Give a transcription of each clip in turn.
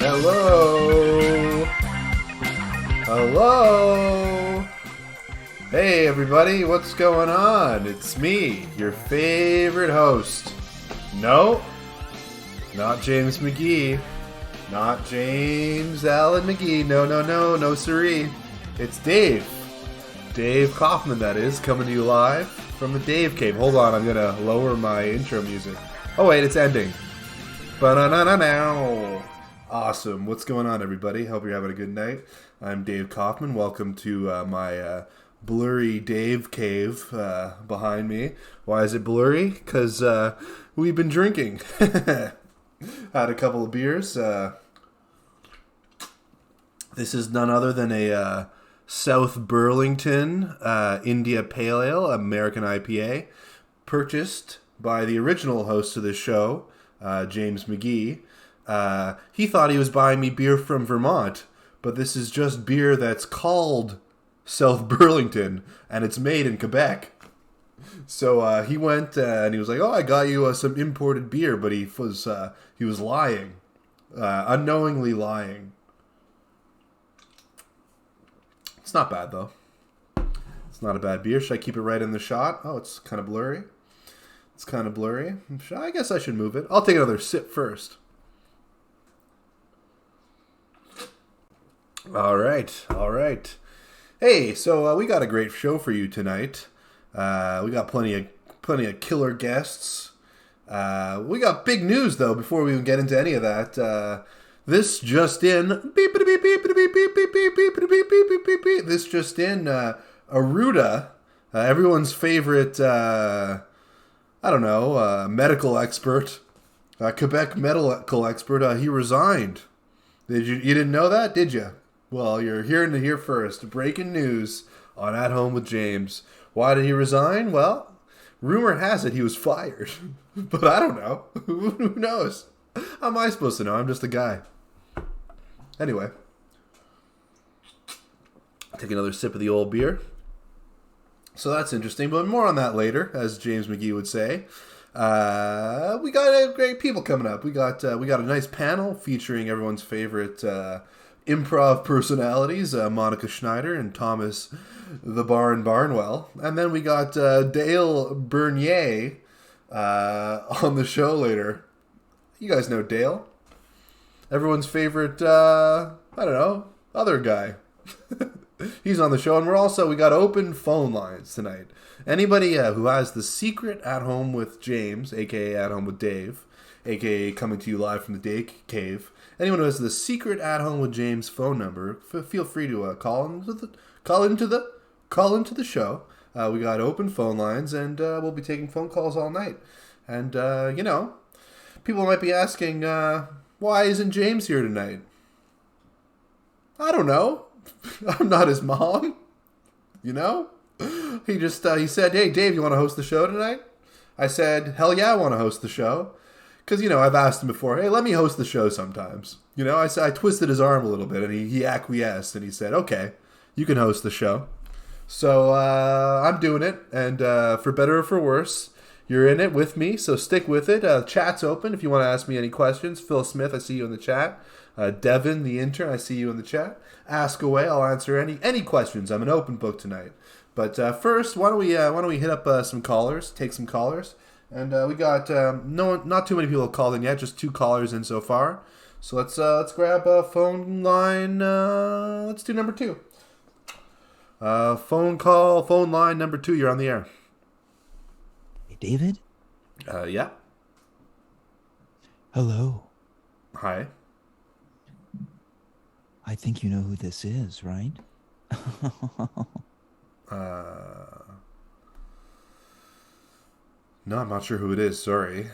Hello. Hello. Hey everybody, what's going on? It's me, your favorite host. No, not James McGee. Not James Allen McGee. No siree. It's Dave. Dave Kaufman, that is, coming to you live from the Dave Cave. Hold on, I'm going to lower my intro music. Oh wait, it's ending. Ba-na-na-na-now. Awesome. What's going on, everybody? Hope you're having a good night. I'm Dave Kaufman. Welcome to my blurry Dave Cave behind me. Why is it blurry? Because we've been drinking. Had a couple of beers. This is none other than a South Burlington India Pale Ale, American IPA, purchased by the original host of this show, James McGee. He thought he was buying me beer from Vermont, but this is just beer that's called South Burlington, and it's made in Quebec. So he went and he was like, "Oh, I got you some imported beer," but he was lying, unknowingly lying. It's not bad though. It's not a bad beer. Should I keep it right in the shot? Oh, it's kind of blurry. It's kind of blurry. I guess I should move it. I'll take another sip first. All right. Hey, so we got a great show for you tonight. We got plenty of killer guests. We got big news though. Before we even get into any of that, this just in. This just in. Arruda, everyone's favorite. Medical expert, Quebec medical expert. He resigned. You didn't know that, did you? Well, you're hearing it here first. Breaking news on At Home with James. Why did he resign? Well, rumor has it he was fired. But I don't know. Who knows? How am I supposed to know? I'm just a guy. Anyway. Take another sip of the old beer. So that's interesting, but more on that later, as James McGee would say. We got great people coming up. We got a nice panel featuring everyone's favorite improv personalities, Monika Scheider and Thomas the Barnwell. And then we got Dale Bernier on the show later. You guys know Dale. Everyone's favorite, other guy. He's on the show, and we got open phone lines tonight. Anybody who has the secret At Home with James, aka At Home with Dave, aka coming to you live from the Dave Cave. Anyone who has the secret At Home with James phone number, feel free to call into the show. We got open phone lines, and we'll be taking phone calls all night. And people might be asking, why isn't James here tonight? I don't know. I'm not his mom, He he said, "Hey, Dave, you want to host the show tonight?" I said, "Hell yeah, I want to host the show." Because, I've asked him before, "Hey, let me host the show sometimes." I twisted his arm a little bit, and he acquiesced, and he said, "Okay, you can host the show." So I'm doing it, and for better or for worse, you're in it with me, so stick with it. Chat's open if you want to ask me any questions. Phil Smith, I see you in the chat. Devin, the intern, I see you in the chat. Ask away. I'll answer any questions. I'm an open book tonight. But first, why don't we hit up some callers? Take some callers, and we got not too many people have called in yet. Just 2 callers in so far. So let's grab a phone line. Let's do number 2. Phone line number 2. You're on the air. Hey, David. Yeah. Hello. Hi. I think you know who this is, right? No, I'm not sure who it is. Sorry.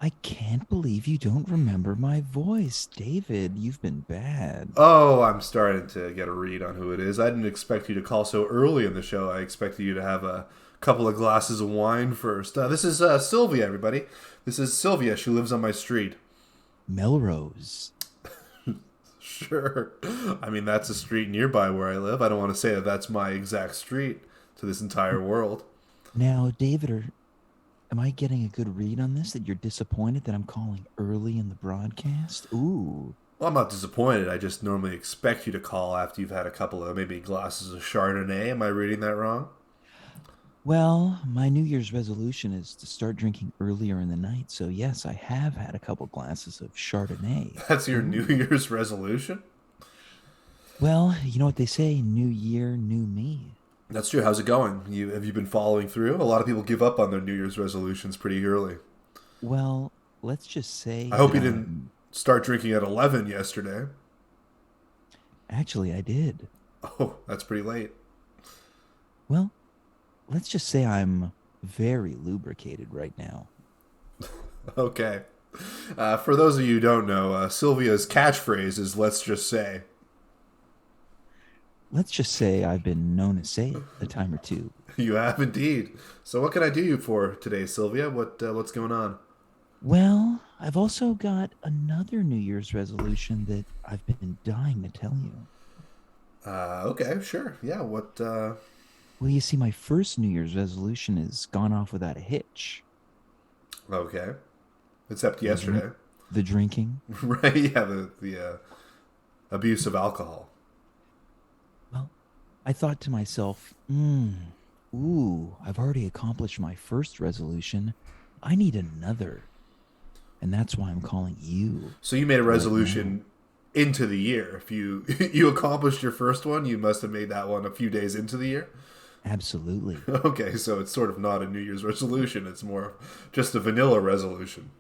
I can't believe you don't remember my voice, David. You've been bad. Oh, I'm starting to get a read on who it is. I didn't expect you to call so early in the show. I expected you to have a couple of glasses of wine first. This is Sylvia, everybody. This is Sylvia. She lives on my street. Melrose. Sure. I mean, that's a street nearby where I live. I don't want to say that that's my exact street to this entire world. Now, David, Am I getting a good read on this that you're disappointed that I'm calling early in the broadcast? Ooh. Well, I'm not disappointed. I just normally expect you to call after you've had a couple of maybe glasses of Chardonnay. Am I reading that wrong? Well, my New Year's resolution is to start drinking earlier in the night. So, yes, I have had a couple glasses of Chardonnay. That's your New Ooh. Year's resolution? Well, you know what they say, new year, new me. That's true. How's it going? Have you been following through? A lot of people give up on their New Year's resolutions pretty early. Well, let's just I say hope that you didn't I'm start drinking at 11 yesterday. actually, I did. Oh, that's pretty late. Well, let's just say I'm very lubricated right now. Okay. For those of you who don't know, Sylvia's catchphrase is "Let's just say." Let's just say I've been known to say it a time or two. You have indeed. So, what can I do you for today, Sylvia? What's going on? Well, I've also got another New Year's resolution that I've been dying to tell you. Okay, sure. Yeah. What? Well, you see, my first New Year's resolution has gone off without a hitch. Okay. Except The drink, yesterday, the drinking. right? Yeah. The abuse of alcohol. Well, I thought to myself, ooh, I've already accomplished my first resolution. I need another. And that's why I'm calling you So you made a right now. resolution into the year. If you you accomplished your first one, you must have made that one a few days into the year. Absolutely. Okay, so it's sort of not a New Year's resolution. It's more just a vanilla resolution.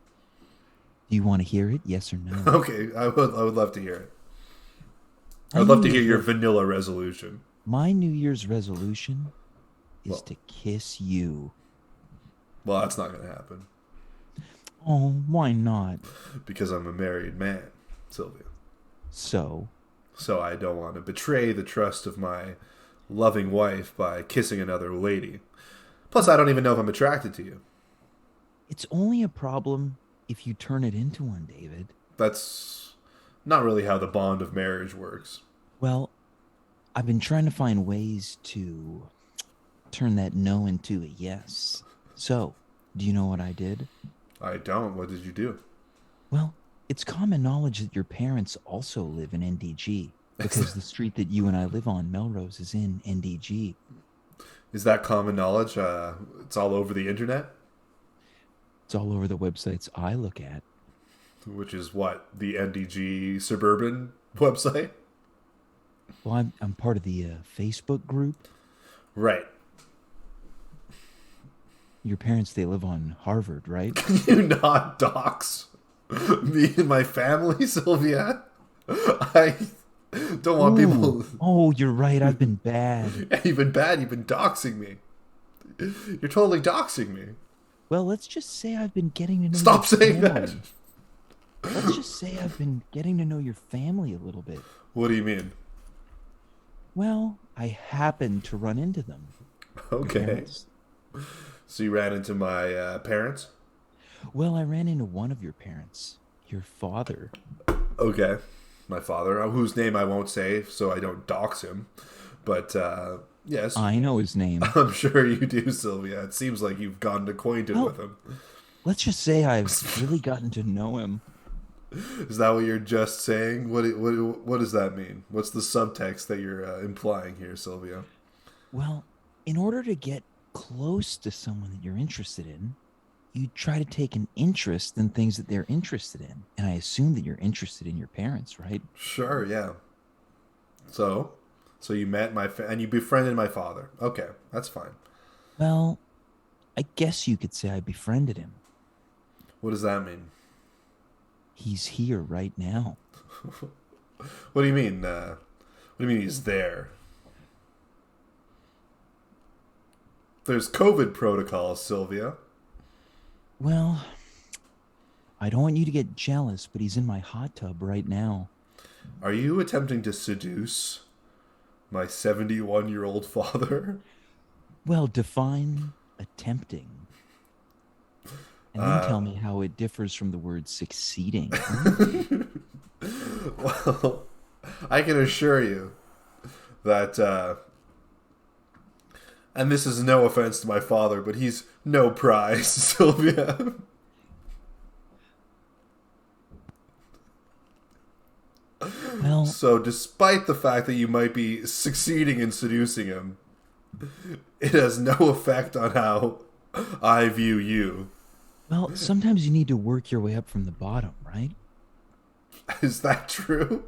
Do you want to hear it? Yes or no? Okay, I would love to hear it. I My would New love to hear Year's your res- vanilla resolution. my New Year's resolution is Well, to kiss you. well, that's not going to happen Oh, why not? because I'm a married man, Sylvia. So, So I don't want to betray the trust of my loving wife by kissing another lady. Plus, I don't even know if I'm attracted to you. it's only a problem if you turn it into one, David. That's not really how the bond of marriage works. Well, I've been trying to find ways to turn that no into a yes. So, do you know what I did? I don't. What did you do? Well, it's common knowledge that your parents also live in NDG because the street that you and I live on, Melrose, is in NDG. Is that common knowledge? It's all over the internet, It's all over the websites I look at. which is what the NDG suburban website. Well, I'm part of the Facebook group. Right. Your parents, they live on Harvard, right? You not dox me and my family, Sylvia. I don't want Ooh, people. oh, you're right. I've been bad. You've been bad. You've been doxing me. You're totally doxing me. Well, let's just say I've been getting to know your Stop saying that. family. Let's just say I've been getting to know your family a little bit. What do you mean? Well, I happened to run into them. Your Okay. parents. So you ran into my parents? Well, I ran into one of your parents, your father. Okay. My father, whose name I won't say so I don't dox him. But yes, I know his name. I'm sure you do, Sylvia. It seems like you've gotten acquainted Well, with him. let's just say I've really gotten to know him. Is that what you're just saying? What does that mean? What's the subtext that you're implying here, Sylvia? Well, in order to get close to someone that you're interested in, you try to take an interest in things that they're interested in. And I assume that you're interested in your parents, right? Sure, yeah. So, so you met and you befriended my father. Okay, that's fine. Well, I guess you could say I befriended him. What does that mean? He's here right now. What do you mean? What do you mean he's there? There's COVID protocols, Sylvia. Well, I don't want you to get jealous, but he's in my hot tub right now. Are you attempting to seduce my 71-year-old father? Well, define attempting and then tell me how it differs from the word succeeding. Well, I can assure you that And this is no offense to my father, but he's no prize, Sylvia. Well, So, despite the fact that you might be succeeding in seducing him, it has no effect on how I view you. sometimes you need to work your way up from the bottom, right? Is that true?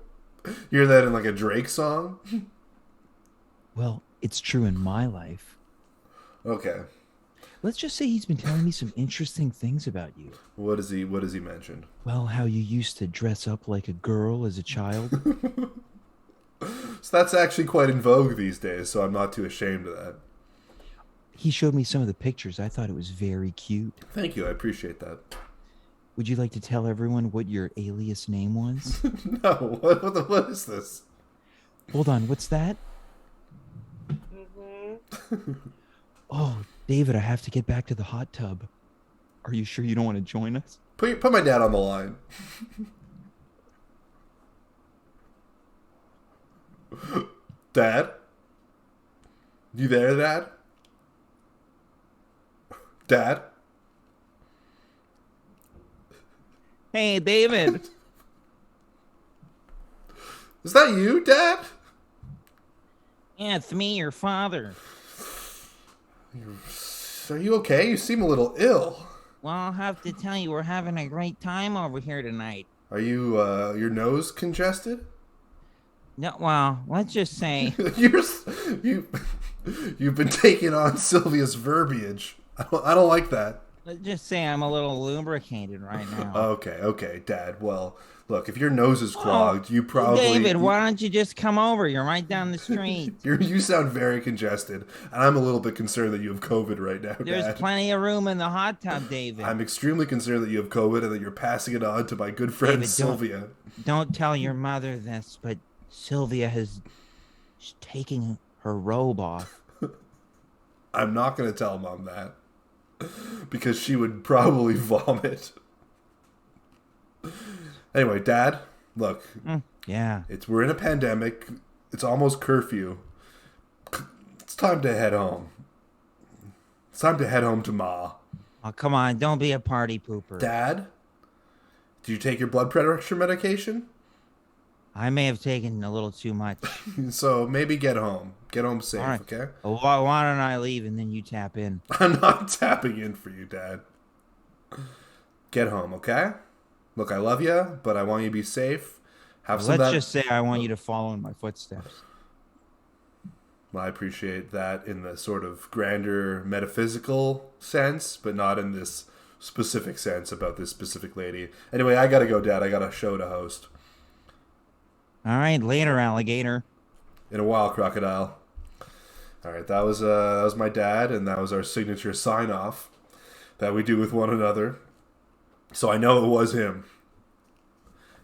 You hear that in like a Drake song? Well, it's true in my life. Okay. Let's just say he's been telling me some interesting things about you. What has he mentioned? Well, how you used to dress up like a girl as a child. So that's actually quite in vogue these days, so I'm not too ashamed of that. He showed me some of the pictures. I thought it was very cute. Thank you, I appreciate that. Would you like to tell everyone what your alias name was? No, what is this? Hold on, what's that? Oh, David, I have to get back to the hot tub. Are you sure you don't want to join us? Put my dad on the line. Dad? You there, Dad? Dad? Hey, David. Is that you, Dad? Yeah, it's me, your father. Are you okay? You seem a little ill. Well, I'll have to tell you, we're having a great time over here tonight. Are you, your nose congested? No, well, let's just say, You're, you, you've been taking on Sylvia's verbiage. I don't like that. let's just say I'm a little lubricated right now. Okay, Dad. Well, look, if your nose is clogged, you probably... David, why don't you just come over? You're right down the street. You sound very congested, and I'm a little bit concerned that you have COVID right now, There's Dad. plenty of room in the hot tub, David. I'm extremely concerned that you have COVID and that you're passing it on to my good friend David, Sylvia. Don't tell your mother this, but Sylvia has taken her robe off. I'm not going to tell Mom that because she would probably vomit. Anyway, Dad, look, Yeah. we're in a pandemic. It's almost curfew. It's time to head home. It's time to head home to Ma. Oh, come on. Don't be a party pooper. Dad, do you take your blood pressure medication? I may have taken a little too much. So maybe get home. Get home safe, All right. okay? Well, why don't I leave and then you tap in? I'm not tapping in for you, Dad. Get home, okay? Look, I love you, but I want you to be safe. Have some Let's just say I want you to follow in my footsteps. Well, I appreciate that in the sort of grander metaphysical sense, but not in this specific sense about this specific lady. Anyway, I gotta go, Dad. I got a show to host. All right, later, alligator. In a while, crocodile. All right, that was my dad, and that was our signature sign-off that we do with one another. So I know it was him.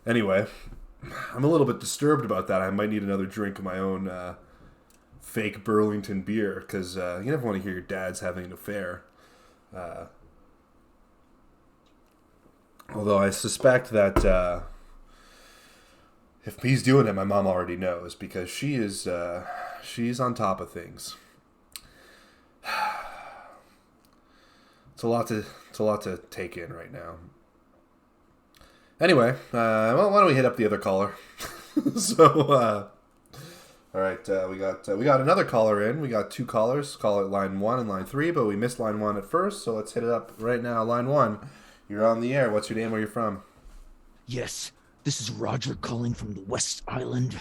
Anyway, I'm a little bit disturbed about that. I might need another drink of my own fake Burlington beer, because you never want to hear your dad's having an affair. Although I suspect that if he's doing it, my mom already knows, because she's on top of things. It's a lot to take in right now. Anyway, well, why don't we hit up the other caller? So, all right, we got another caller in. We got two callers. Caller line 1 and line 3, but we missed line 1 at first, so let's hit it up right now. Line 1, you're on the air. What's your name? Where you from? Yes, this is Roger calling from the West Island.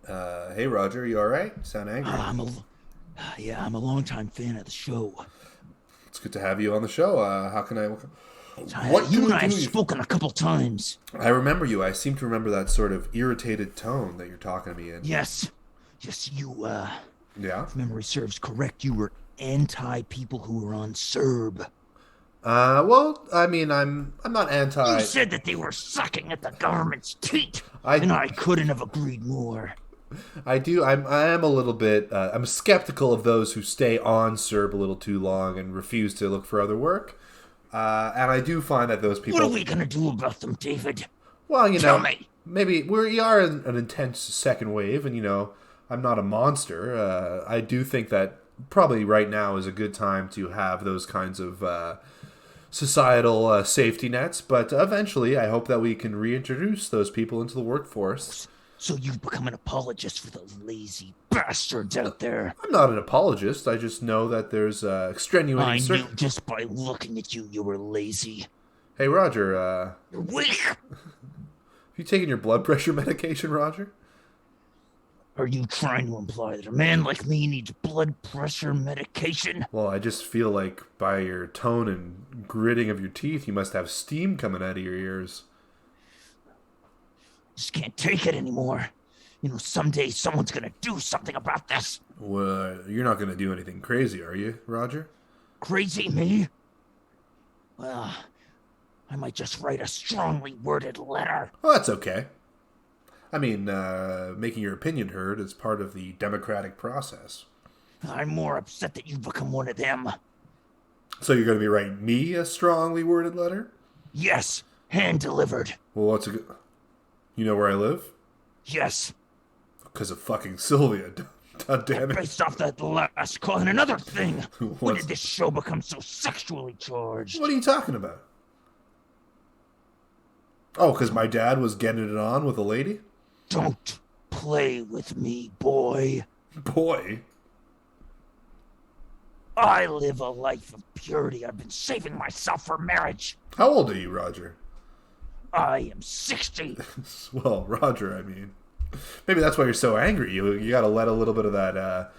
Hey Roger, you all right? You sound angry. I'm a longtime fan of the show. It's good to have you on the show. How can I? You and I have spoken a couple times. I remember you. I seem to remember that sort of irritated tone that you're talking to me in. Yes, you. Yeah. If memory serves correct, you were anti people who were on Serb. Well, I mean, I'm not anti. You said that they were sucking at the government's teat, and I couldn't have agreed more. I am a little bit. I'm skeptical of those who stay on Serb a little too long and refuse to look for other work. And I do find that those people. What are we gonna do about them, David? Well, Tell me. maybe we are in an intense second wave, and I'm not a monster. I do think that probably right now is a good time to have those kinds of societal safety nets. But eventually, I hope that we can reintroduce those people into the workforce. So you've become an apologist for those lazy bastards out there. I'm not an apologist. I just know that there's extenuating I knew just by looking at you were lazy. Hey, Roger, You're weak! you taking your blood pressure medication, Roger? Are you trying to imply that a man like me needs blood pressure medication? Well, I just feel like by your tone and gritting of your teeth, you must have steam coming out of your ears. Just can't take it anymore. You know, someday someone's gonna do something about this. Well, you're not going to do anything crazy, are you, Roger? Crazy me? Well, I might just write a strongly worded letter. Well, that's okay. I mean, making your opinion heard is part of the democratic process. I'm more upset that you've become one of them. So you're going to be writing me a strongly worded letter? Yes, hand delivered. Well, what's a good... You know where I live? Yes. Because of fucking Sylvia. God damn it. Based off that last call, and another thing. When did this show become so sexually charged? What are you talking about? Oh, because my dad was getting it on with a lady? Don't play with me, boy. Boy? I live a life of purity. I've been saving myself for marriage. How old are you, Roger? I am 60. Well, Roger, I mean. Maybe that's why you're so angry. You got to let a little bit of that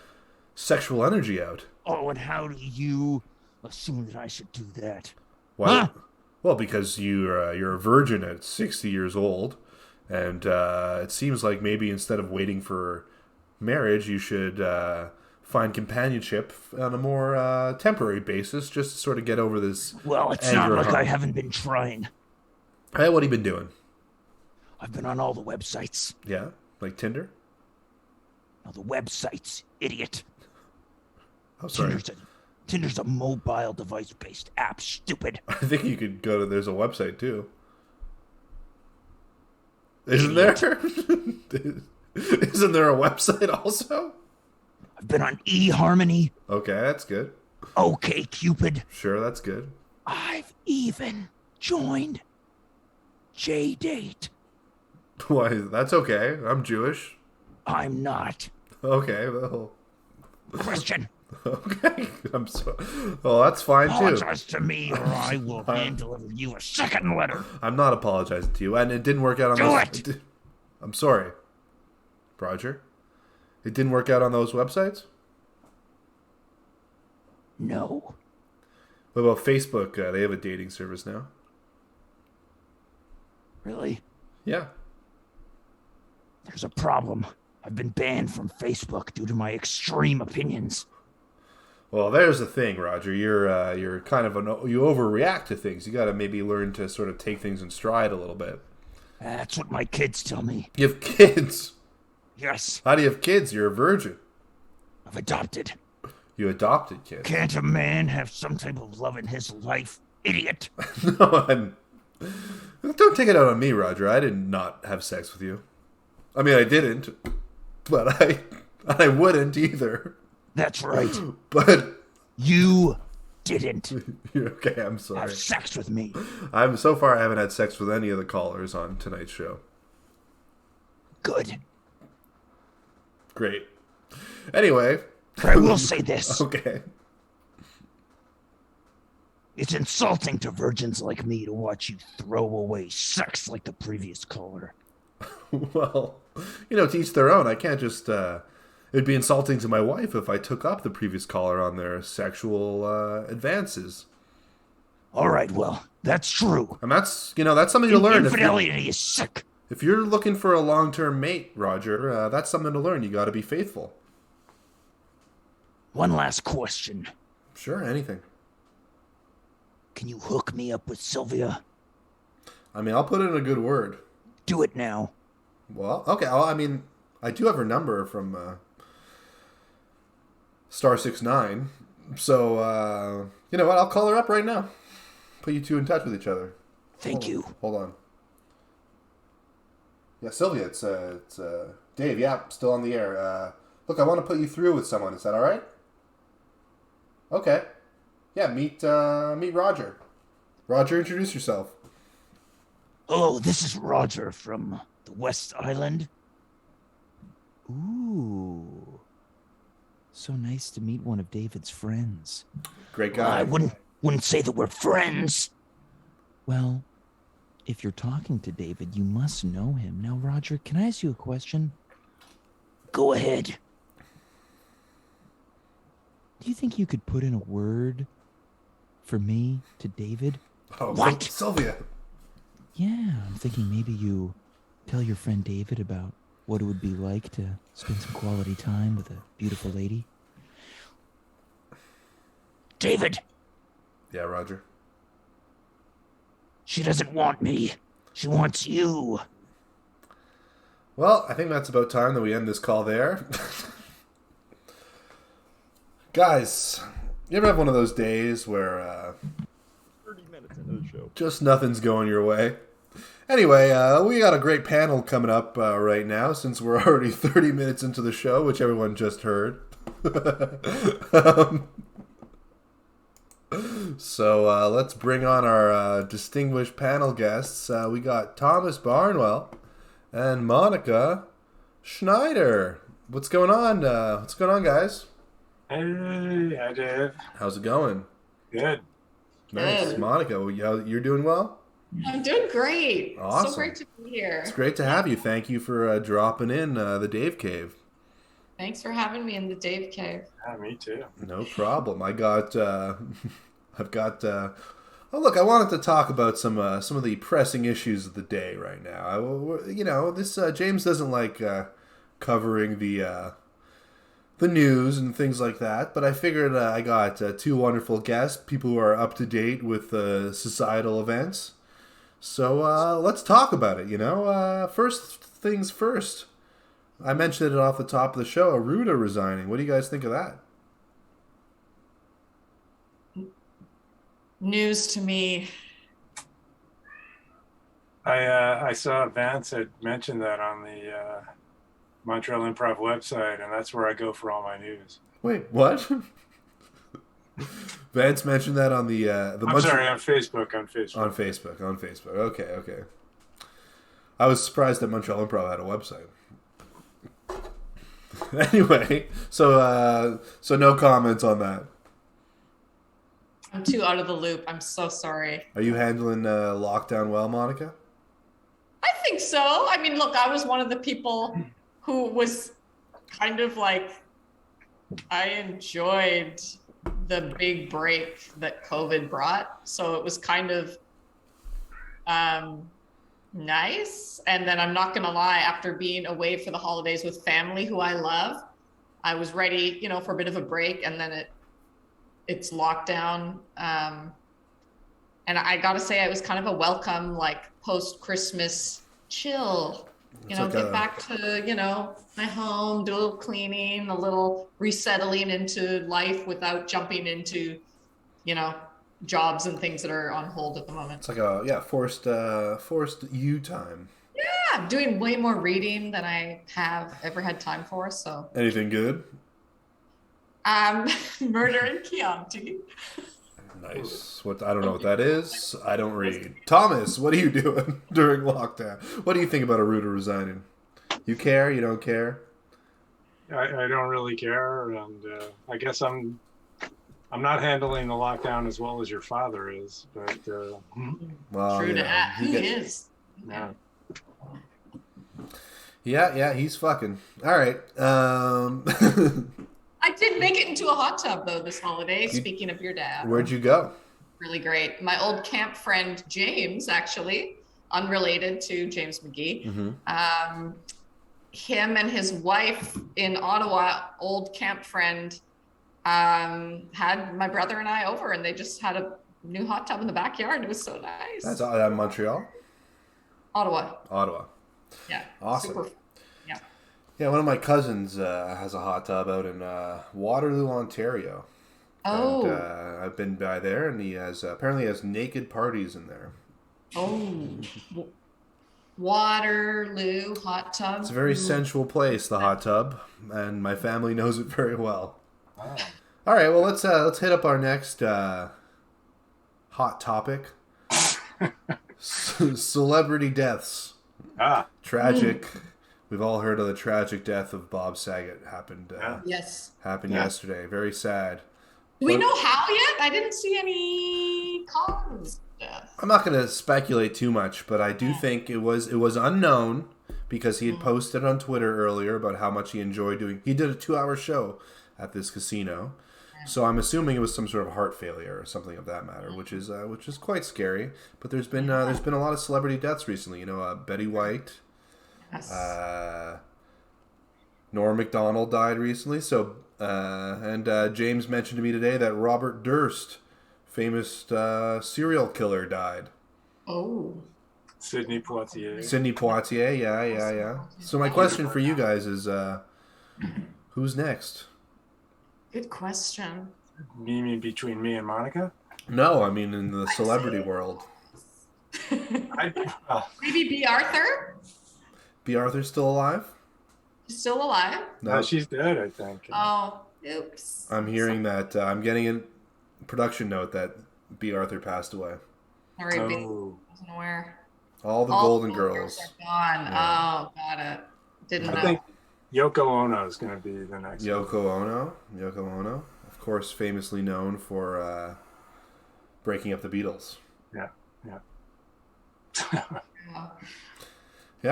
sexual energy out. Oh, and how do you assume that I should do that? Why? Huh? Well, because you're a virgin at 60 years old, and it seems like maybe instead of waiting for marriage, you should find companionship on a more temporary basis, just to sort of get over this. Well, it's not like I haven't been trying. Hey, what have you been doing? I've been on all the websites. Yeah, like Tinder? No, the websites, idiot. Oh, sorry. Tinder's a mobile device-based app, stupid. I think you could go to... There's a website, too. Isn't there? Isn't there a website also? I've been on eHarmony. Okay, that's good. Okay, Cupid. Sure, that's good. I've even joined JDate. Why, that's okay. I'm Jewish. I'm not. Okay, well... Christian. Okay, I'm so... Well, that's fine, too. Apologize to me, or I will hand deliver you a second letter. I'm not apologizing to you, and it didn't work out on those... Do it! I'm sorry. Roger? It didn't work out on those websites? No. What about Facebook? They have a dating service now. Really? Yeah. There's a problem. I've been banned from Facebook due to my extreme opinions. Well, there's the thing, Roger. You're kind of you overreact to things. You got to maybe learn to sort of take things in stride a little bit. That's what my kids tell me. You have kids? Yes. How do you have kids? You're a virgin. I've adopted. You adopted kids. Can't a man have some type of love in his life, idiot? No, don't take it out on me, Roger. I did not have sex with you. I mean, I didn't, but I wouldn't either. That's right. But you didn't. Okay, I'm sorry. Have sex with me. So far I haven't had sex with any of the callers on tonight's show. Good. Great. Anyway, I will say this. Okay. It's insulting to virgins like me to watch you throw away sex like the previous caller. Well, to each their own. I can't just... it'd be insulting to my wife if I took up the previous caller on their sexual advances. All right, well, that's true. And that's something to learn. Infidelity is sick. If you're looking for a long-term mate, Roger, that's something to learn. You got to be faithful. One last question. Sure, anything. Can you hook me up with Sylvia? I mean, I'll put in a good word. Do it now. Well, okay. Well, I mean, I do have her number from *69. So, you know what? I'll call her up right now. Put you two in touch with each other. Thank you. Hold on. Yeah, Sylvia, it's Dave. Yeah, still on the air. Look, I want to put you through with someone. Is that all right? Okay. Yeah, meet Roger. Roger, introduce yourself. Hello, this is Roger from the West Island. Ooh. So nice to meet one of David's friends. Great Well, I guy. wouldn't say that we're friends. Well, if you're talking to David, you must know him. Now, Roger, can I ask you a question? Go ahead. Do you think you could put in a word for me to David? Oh, What? Sylvia. Yeah, I'm thinking maybe you tell your friend David about what it would be like to spend some quality time with a beautiful lady. David, Yeah, Roger. she doesn't want me. She wants you. Well, I think that's about time that we end this call there. Guys, you ever have one of those days where 30 minutes into the show. just nothing's going your way? Anyway, we got a great panel coming up right now since we're already 30 minutes into the show, which everyone just heard. um, so let's bring on our distinguished panel guests. We got Thomas Barnwell and Monika Scheider. What's going on? What's going on, guys? Hey, hi Dave. How's it going? Good. Nice. Good. Monika, you're doing well? I'm doing great. Awesome. So great to be here. It's great to have you. Thank you for dropping in the Dave Cave. Thanks for having me in the Dave Cave. Yeah, me too. No problem. I've got. Oh, look, I wanted to talk about some of the pressing issues of the day right now. This James doesn't like covering the news and things like that, but I figured I got two wonderful guests, people who are up to date with societal events. So let's talk about it. First things first. I mentioned it off the top of the show. Aruda resigning. What do you guys think of that? News to me. I saw Vance had mentioned that on the Montreal Improv website, and that's where I go for all my news. Wait, what? Vance mentioned that on the I'm sorry, on Facebook. On Facebook. On Facebook. Okay. I was surprised that Montreal Improv had a website. Anyway, so no comments on that. I'm too out of the loop. I'm so sorry. Are you handling lockdown well, Monika? I think so. I mean, look, I was one of the people who was kind of like, I enjoyed the big break that COVID brought. So it was kind of nice. And then I'm not going to lie, after being away for the holidays with family who I love, I was ready, for a bit of a break. And then it's lockdown. And I got to say, it was kind of a welcome, like post-Christmas chill, get back to, my home, do a little cleaning, a little resettling into life without jumping into, jobs and things that are on hold at the moment. It's like forced you time. Yeah, I'm doing way more reading than I have ever had time for. So Anything good? Murder in Chianti. Nice. I don't know what that is. I don't read. Thomas, what are you doing during lockdown? What do you think about Aruda resigning? You care? You don't care? I don't really care, and I guess I'm not handling the lockdown as well as your father is, but Well, True to that. He is. yeah. Yeah, he's fucking. All right. I did make it into a hot tub though this holiday. Speaking of your dad, Where'd you go? really great. My old camp friend James, actually, unrelated to James McGee. Mm-hmm. Him and his wife in Ottawa, old camp friend, had my brother and I over, and they just had a new hot tub in the backyard. It was so nice. That's Montreal? Ottawa. Yeah. Awesome. Super. Yeah. Yeah, one of my cousins has a hot tub out in Waterloo, Ontario. Oh. And, I've been by there, and he apparently has naked parties in there. Oh. Waterloo hot tub. It's a very sensual place, the hot tub, and my family knows it very well. Wow. All right, well let's hit up our next hot topic: celebrity deaths. Tragic. We've all heard of the tragic death of Bob Saget. Happened Yes. yesterday. Very sad. Do we know how yet? I didn't see any cause of death. I'm not going to speculate too much, but I do think it was unknown because he had posted on Twitter earlier about how much he enjoyed doing. He did a 2-hour show at this casino, so I'm assuming it was some sort of heart failure or something of that matter, which is quite scary. But there's been a lot of celebrity deaths recently. You know, Betty White, Yes. Norm Macdonald died recently. So and James mentioned to me today that Robert Durst, famous serial killer, died. Oh. Sidney Poitier. Sidney Poitier, yeah. So my question for you guys is, who's next? Good question. You mean between me and Monica? No, I mean in the celebrity world. Maybe B. Arthur? B. Arthur's still alive? She's still alive? No, she's dead, I think. Oh, oops. I'm hearing that. I'm getting a production note that B. Arthur passed away. Sorry, B. Oh. Wasn't aware. All the Golden Girls. Are gone. Yeah. Oh, got it. Didn't I know. think Yoko Ono is going to be the next one. Yoko Ono, of course, famously known for breaking up the Beatles. Yeah. Yeah.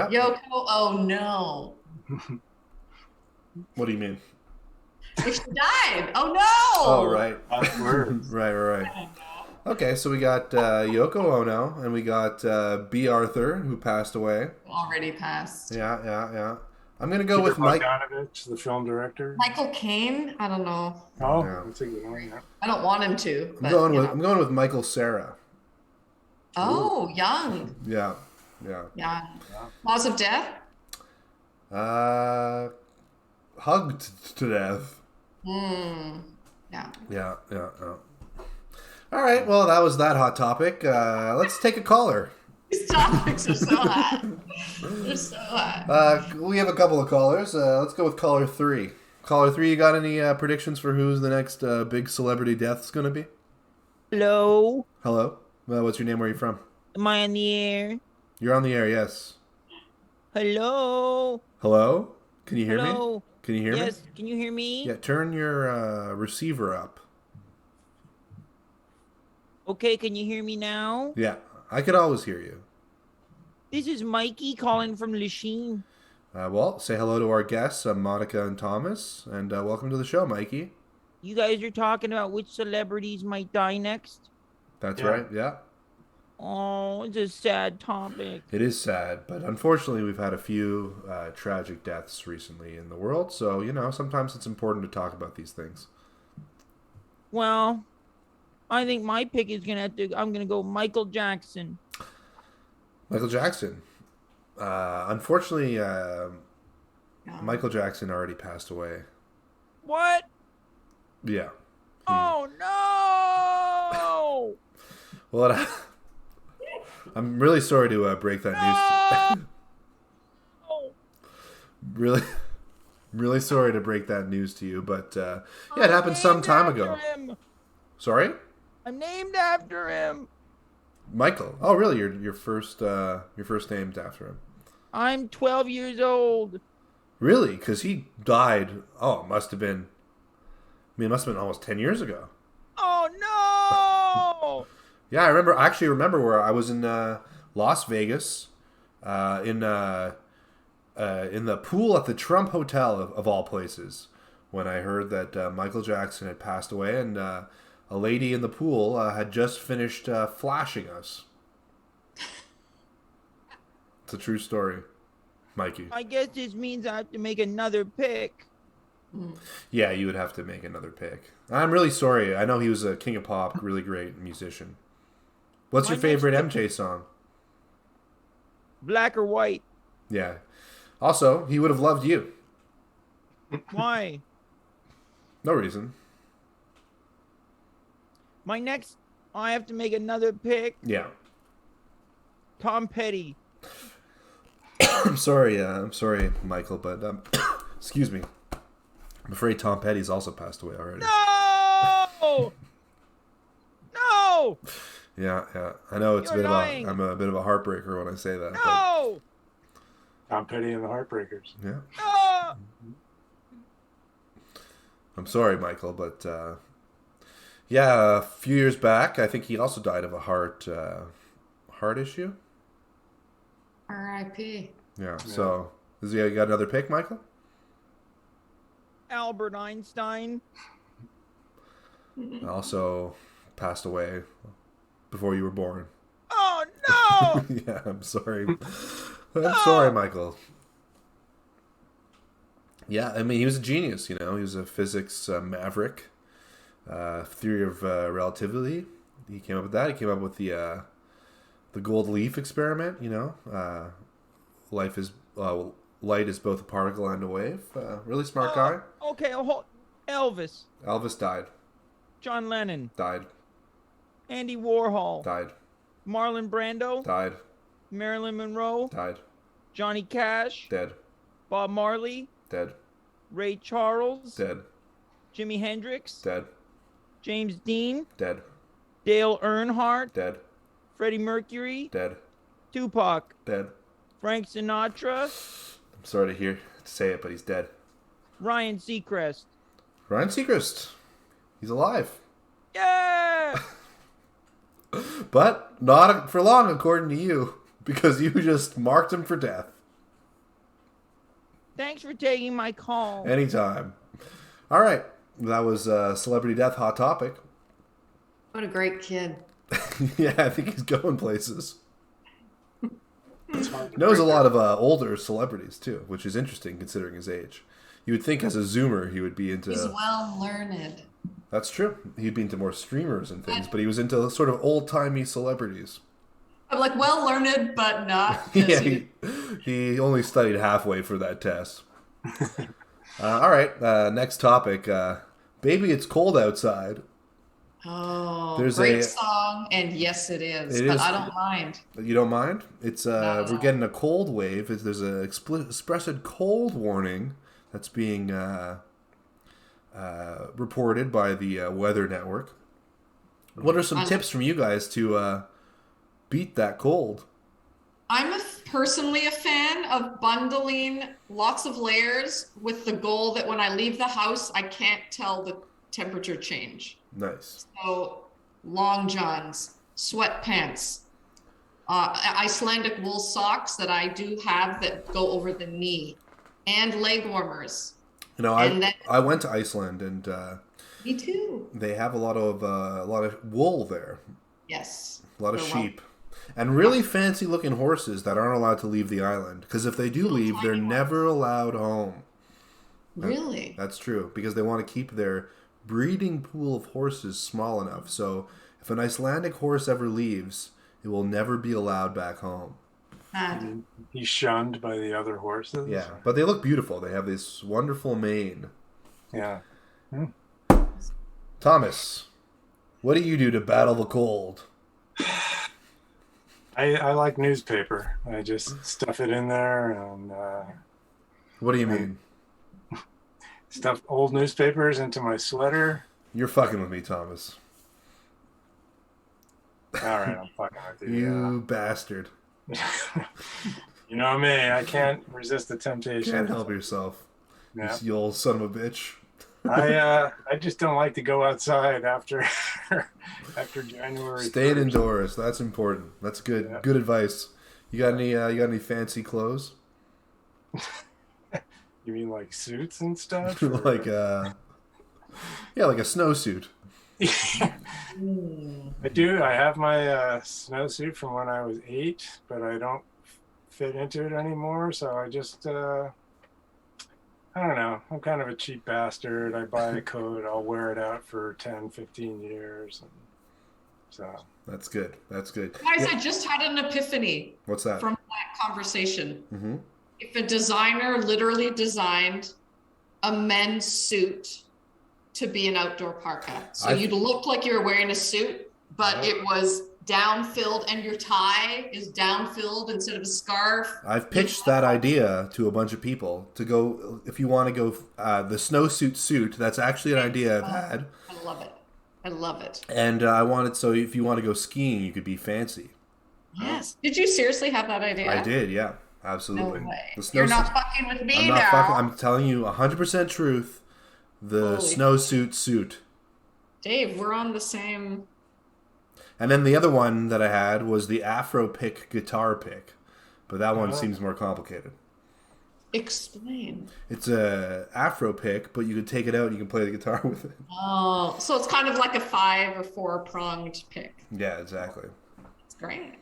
Yoko, oh no. What do you mean? If she died. Oh no. Oh, right. Words. right. Okay, so we got Yoko Ono, and we got B. Arthur, who passed away. Already passed. Yeah. I'm going to go with Peter Mike. Bogdanovich, the film director. Michael Caine? I don't know. Oh, Yeah. that's a good one, yeah. I don't want him to. I'm But, going with Michael Cera. Oh, young. Yeah. Yeah. Cause of death? Hugged to death. Yeah. Yeah. All right, well, that was that hot topic. Let's take a caller. These topics are so hot. They're so hot. We have a couple of callers. Let's go with caller 3. Caller 3, you got any predictions for who's the next big celebrity death's going to be? Hello? Hello? What's your name? Where are you from? Am I on the air? You're on the air, yes. Hello? Hello? Can you hear me? Hello? Can you hear me? Yes, can you hear me? Yeah, turn your receiver up. Okay, can you hear me now? Yeah, I could always hear you. This is Mikey calling from Lachine. Well, say hello to our guests, Monika and Thomas, and welcome to the show, Mikey. You guys are talking about which celebrities might die next? That's Yeah. right, yeah. Oh, it's a sad topic. It is sad, but unfortunately we've had a few tragic deaths recently in the world, so, sometimes it's important to talk about these things. Well, I think my pick is I'm gonna go Michael Jackson. Michael Jackson. Unfortunately, Michael Jackson already passed away. What? Yeah. Oh no! Well, I'm really sorry to break that news. Really, really sorry to break that news to you, but it happened some time ago. Sorry? I'm named after him. Michael. Oh, really? Your first named after him. I'm 12 years old. Really? Because he died. Oh, it must have been almost 10 years ago. Oh no! Yeah, I actually remember where I was in Las Vegas, in the pool at the Trump Hotel of all places, when I heard that Michael Jackson had passed away, and a lady in the pool had just finished flashing us. It's a true story, Mikey. I guess this means I have to make another pick. Yeah, you would have to make another pick. I'm really sorry. I know he was a king of pop, really great musician. What's your favorite MJ song? Black or white? Yeah. Also, he would have loved you. Why? No reason. I have to make another pick. Yeah. Tom Petty. I'm sorry, Michael, but excuse me. I'm afraid Tom Petty's also passed away already. No! No! Yeah. I know it's You're lying. I'm a bit of a heartbreaker when I say that. No! Tom Petty and the Heartbreakers. But yeah. No! I'm sorry, Michael, but yeah, a few years back, I think he also died of a heart issue. R.I.P. Yeah. So, you got another pick, Michael? Albert Einstein. Also passed away before you were born. Oh, no! Yeah, I'm sorry. I'm sorry, Michael. Yeah, I mean, he was a genius, you know. He was a physics maverick. Theory of relativity. He came up with that. He came up with the gold leaf experiment, you know. Light is both a particle and a wave. Really smart guy. Okay, Elvis. Elvis died. John Lennon. Died. Andy Warhol. Died. Marlon Brando. Died. Marilyn Monroe. Died. Johnny Cash. Dead. Bob Marley. Dead. Ray Charles. Dead. Jimi Hendrix. Dead. James Dean. Dead. Dale Earnhardt. Dead. Freddie Mercury. Dead. Tupac. Dead. Frank Sinatra. I'm sorry to say it, but he's dead. Ryan Seacrest. Ryan Seacrest. He's alive. Yeah! But not for long, according to you, because you just marked him for death. Thanks for taking my call. Anytime. All right. That was Celebrity Death Hot Topic. What a great kid. Yeah, I think he's going places. It's hard to Knows a break lot of older celebrities, too, which is interesting considering his age. You would think as a Zoomer he would be into... He's well learned. That's true. He'd be into more streamers and things, but he was into sort of old-timey celebrities. I'm like well learned, but not. Yeah, he only studied halfway for that test. All right, next topic. Baby, It's Cold Outside. Oh, There's great song, and yes, it is. But I don't mind. You don't mind? It's No. We're getting a cold wave. There's an expressed cold warning that's being reported by the Weather Network. What are some tips from you guys to beat that cold? I'm personally a fan of bundling lots of layers with the goal that when I leave the house, I can't tell the temperature change. Nice. So long johns, sweatpants, Icelandic wool socks that I do have that go over the knee, and leg warmers. You know, I went to Iceland and Me too. they have a lot of wool there, Yes. a lot of They're sheep, and really fancy looking horses that aren't allowed to leave the island. Because if they do leave, they're never allowed home. Really? That's true, because they want to keep their breeding pool of horses small enough. So if an Icelandic horse ever leaves, it will never be allowed back home. He's shunned by the other horses. Yeah, but they look beautiful. They have this wonderful mane. Yeah. Thomas, what do you do to battle the cold? I like newspaper. I just stuff it in there and What do you mean? stuff old newspapers into my sweater. You're fucking with me, Thomas. All right, I'm fucking with you. You bastard. You know me. I can't resist the temptation. Can't help yourself. Yeah. You old son of a bitch. I just don't like to go outside after January. Staying 1st. indoors. That's important. That's good. Yeah. Good advice. You got any fancy clothes? You mean like suits and stuff? Like like a snowsuit. I do. I have my snowsuit from when I was 8, but I don't fit into it anymore. So I just, I don't know. I'm kind of a cheap bastard. I buy a coat. I'll wear it out for 10, 15 years. And so That's good. That's good. Guys, I just had an epiphany What's that? from that conversation. Mm-hmm. If a designer literally designed a men's suit to be an outdoor parka, so you'd look like you're wearing a suit, but it was down-filled, and your tie is down-filled instead of a scarf. I've pitched that idea to a bunch of people to go, if you want to go the snowsuit suit. That's actually an idea I've had. I love it. I love it. And I wanted, so if you want to go skiing, you could be fancy. Yes. Did you seriously have that idea? I did, yeah, No absolutely. way. The You're not snowsuit. fucking with me I'm not now. fucking. I'm telling you 100% truth. The Holy snowsuit suit. Dave, we're on the same. And then the other one that I had was the Afro pick guitar pick, but that one Oh. seems more complicated. Explain. It's a Afro pick, but you can take it out and you can play the guitar with it. Oh, so it's kind of like a 5 or 4-pronged pick. Yeah, exactly. It's great.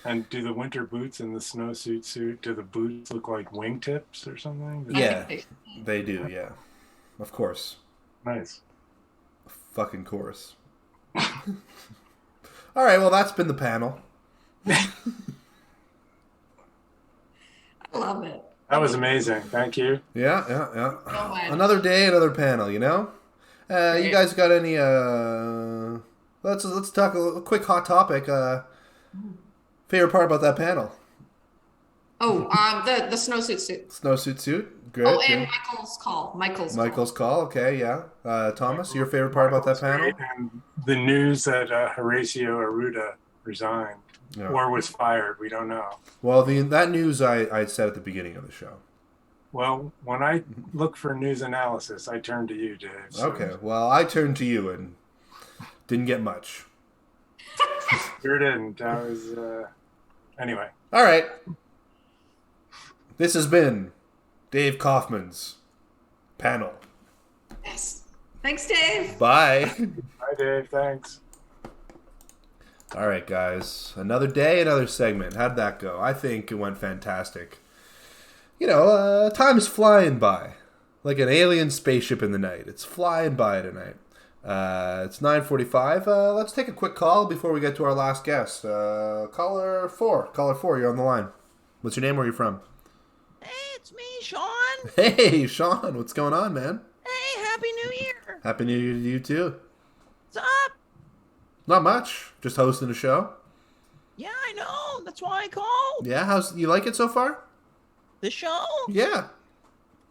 And do the winter boots and the snowsuit suit, do the boots look like wingtips or something? Yeah, I think they do. Yeah, of course. Nice. Fucking course. All right, well, that's been the panel. I love it. That was amazing. Thank you. Yeah. So much. Another day, another panel. You know. You Great. guys got any? Let's talk a quick hot topic. Favorite part about that panel? Oh, the snowsuit suit. Snowsuit suit. Good. Oh, and good. Michael's call. Michael's call. Okay, yeah. Thomas, your favorite part about that panel? And the news that Horacio Arruda resigned Yeah. or was fired. We don't know. Well, that news I said at the beginning of the show. Well, when I look for news analysis, I turn to you, Dave. So Okay. Well, I turned to you and didn't get much. Sure didn't. I was. Anyway. All right. This has been Dave Kaufman's panel. Yes. Thanks, Dave. Bye. Bye, Dave. Thanks. All right, guys. Another day, another segment. How'd that go? I think it went fantastic. You know, time's flying by. Like an alien spaceship in the night. It's flying by tonight. It's 9:45. Let's take a quick call before we get to our last guest. Caller 4. Caller 4, you're on the line. What's your name? Where are you from? Hey, it's me, Sean. Hey, Sean. What's going on, man? Hey, Happy New Year. Happy New Year to you, too. What's up? Not much. Just hosting a show. Yeah, I know. That's why I called. Yeah, you like it so far? The show? Yeah.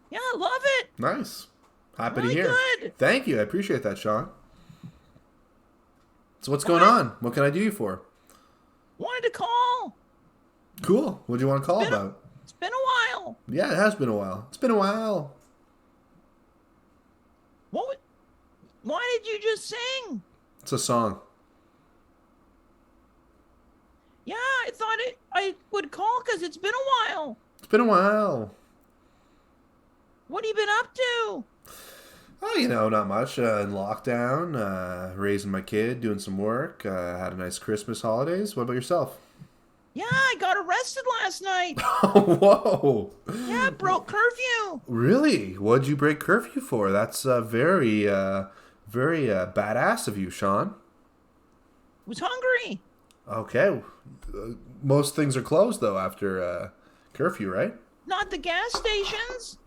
Yeah, I love it. Nice. Happy Really to hear. good. Thank you. I appreciate that, Sean. So what's going on? What can I do you for? Wanted to call. Cool. What do you want to call Been a- about? It's been a while. Yeah, it has been a while. It's been a while. Why did you just sing? It's a song. Yeah, I thought I would call because it's been a while. It's been a while. What have you been up to? Oh, you know, not much. In lockdown, raising my kid, doing some work. Had a nice Christmas holidays. What about yourself? Yeah, I got arrested last night. Whoa. Yeah, broke curfew. Really? What'd you break curfew for? That's very badass of you, Sean. Was hungry. Okay. Most things are closed, though, after curfew, right? Not the gas stations.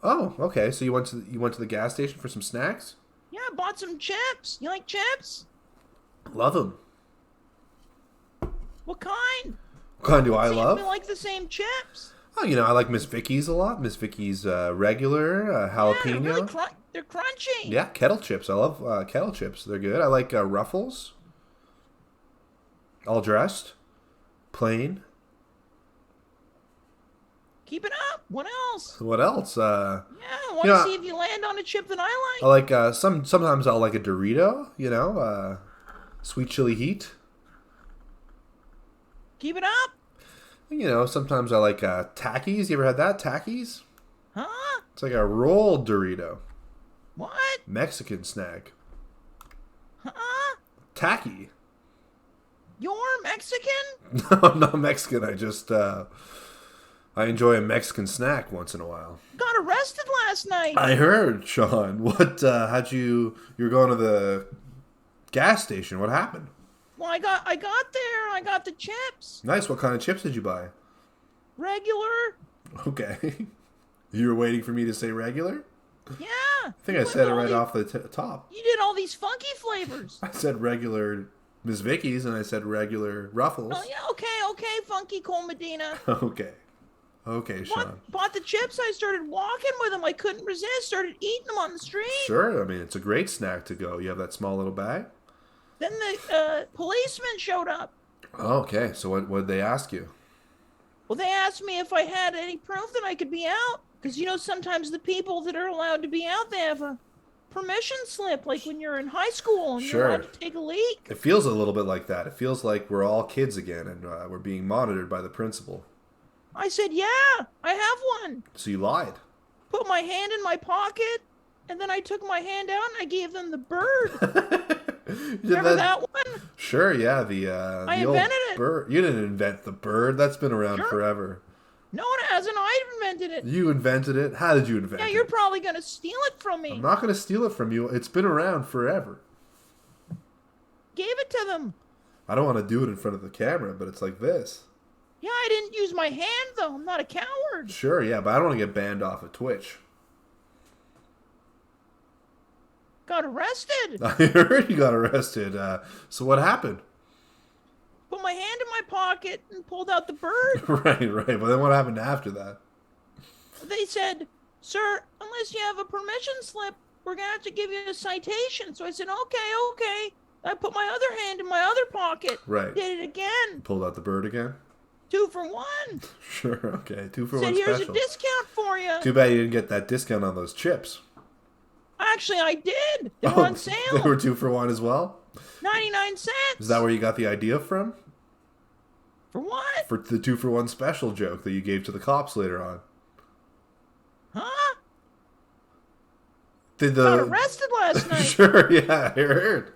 Oh, okay. So you went to the gas station for some snacks? Yeah, I bought some chips. You like chips? Love them. What kind? What kind do I See if love? we like the same chips. Oh, you know, I like Miss Vicky's a lot. Miss Vicky's regular Yeah, jalapeno. they're really they're crunchy. Yeah, kettle chips. I love kettle chips. They're good. I like Ruffles. All dressed. Plain. Keep it up. What else? What else? Yeah, I want You know, to see if you land on a chip that I I like. like sometimes I'll like a Dorito, you know, sweet chili heat. Keep it up. You know, sometimes I like Takis. You ever had that? Takis? Huh? It's like a rolled Dorito. What? Mexican snack. Huh? Tacky. You're Mexican? No, I'm not Mexican. I just I enjoy a Mexican snack once in a while. Got arrested last night. I heard, Sean. What you were going to the gas station. What happened? Well, I got there. I got the chips. Nice. What kind of chips did you buy? Regular. Okay. You were waiting for me to say regular? Yeah. I think I said it right off the top. You did all these funky flavors. I said regular Miss Vicky's and I said regular Ruffles. Oh yeah. Okay. Funky Cole Medina. Okay. Okay, Sean. Bought the chips. I started walking with them. I couldn't resist. Started eating them on the street. Sure. I mean, it's a great snack to go. You have that small little bag? Then the policeman showed up. Okay, so what did they ask you? Well, they asked me if I had any proof that I could be out. Because, sometimes the people that are allowed to be out, they have a permission slip, like when you're in high school and you're allowed to take a leak. It feels a little bit like that. It feels like we're all kids again and we're being monitored by the principal. I said, yeah, I have one. So you lied. Put my hand in my pocket, and then I took my hand out and I gave them the bird. Remember that one? Sure, yeah. I invented it. Bird. You didn't invent the bird. That's been around forever. No, it hasn't. I invented it. You invented it? How did you invent it? Yeah, you're probably going to steal it from me. I'm not going to steal it from you. It's been around forever. Gave it to them. I don't want to do it in front of the camera, but it's like this. Yeah, I didn't use my hand, though. I'm not a coward. Sure, yeah, but I don't want to get banned off of Twitch. Got arrested. I heard you got arrested. So what happened? Put my hand in my pocket and pulled out the bird. Right. But then what happened after that? They said, sir, unless you have a permission slip, we're going to have to give you a citation. So I said, okay. I put my other hand in my other pocket. Right. Did it again. Pulled out the bird again? 2 for 1. Sure, okay. 2 for said, 1 here's special. a discount for you. Too bad you didn't get that discount on those chips. Actually, I did. They were on sale. They were 2 for 1 as well? 99 cents. Is that where you got the idea from? For what? For the 2 for 1 special joke that you gave to the cops later on. Huh? Got arrested last night. Sure, yeah, I heard.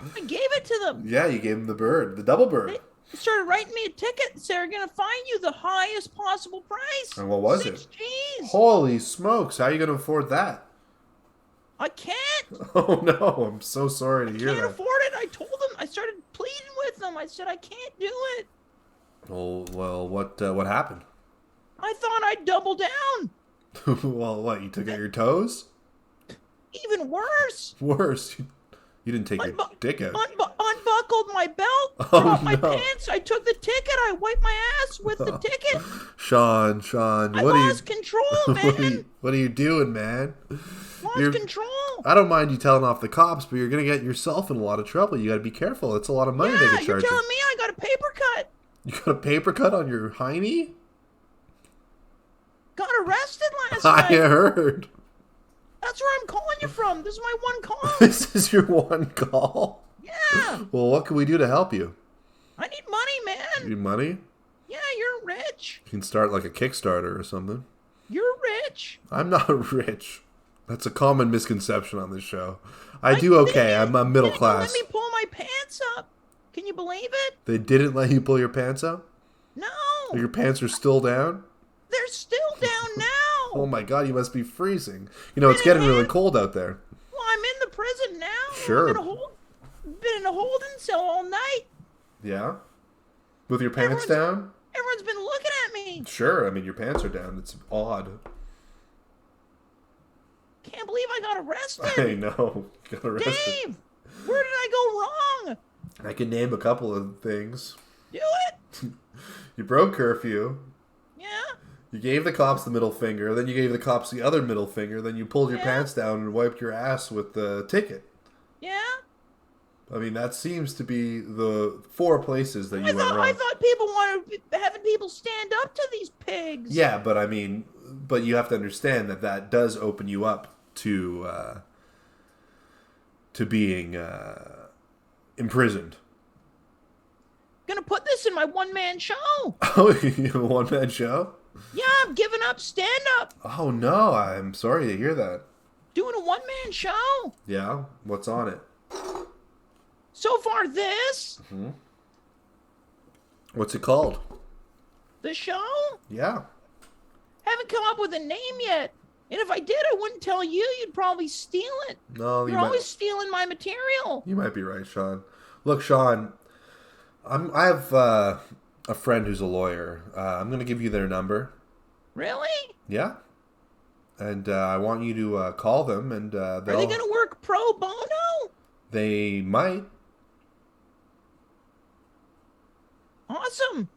I gave it to them. Yeah, you gave them the bird, the double bird. They started writing me a ticket and said, they're going to fine you the highest possible price. And what was 6 it? G's. Holy smokes, how are you going to afford that? I can't. Oh no, I'm so sorry to hear I can't that. afford it. I told them. I started pleading with them. I said, I can't do it. Well, what happened? I thought I'd double down. Well, what, you took out your toes? Even worse. Worse, you didn't take your dick out. Unbuckled my belt, Oh, dropped my no. pants. I took the ticket. I wiped my ass with the ticket. Sean, I lost control, man. What are you doing, man? Lost control. I don't mind you telling off the cops, but you're going to get yourself in a lot of trouble. You got to be careful. It's a lot of money they Yeah, can you're charge you. telling me I got a paper cut. You got a paper cut on your hiney? Got arrested last I night. heard. That's where I'm calling you from. This is my one call. This is your one call? Yeah. Well, what can we do to help you? I need money, man. You need money? Yeah, you're rich. You can start like a Kickstarter or something. You're rich. I'm not rich. That's a common misconception on this show. I do okay. I'm a middle class. Let me pull my pants up. Can you believe it? They didn't let you pull your pants up? No. Your pants are still down? They're still down now. Oh my god, you must be freezing. You know, it's getting really cold out there. Well, I'm in the prison now. Sure. Been in a holding cell all night. Yeah? With your pants down? Everyone's been looking at me. Sure, I mean, your pants are down. It's odd. Can't believe I got arrested. I know. You got arrested. Dave, where did I go wrong? I can name a couple of things. Do it. You broke curfew. Yeah. You gave the cops the middle finger. Then you gave the cops the other middle finger. Then you pulled your pants down and wiped your ass with the ticket. Yeah. I mean, that seems to be the 4 places that you went wrong. I thought people wanted having people stand up to these pigs. Yeah, but I mean, you have to understand that does open you up to being imprisoned. Gonna put this in my one-man show. Oh, you have a one-man show? Yeah, I'm giving up stand-up. Oh no, I'm sorry to hear that. Doing a one-man show. Yeah, what's on it? So far, this. Mm-hmm. What's it called? The show? Yeah. Haven't come up with a name yet. And if I did, I wouldn't tell you. You'd probably steal it. No, You're always stealing my material. You might be right, Sean. Look, Sean, I have a friend who's a lawyer. I'm going to give you their number. Really? Yeah. And I want you to call them, and Are they going to work pro bono? They might. Awesome.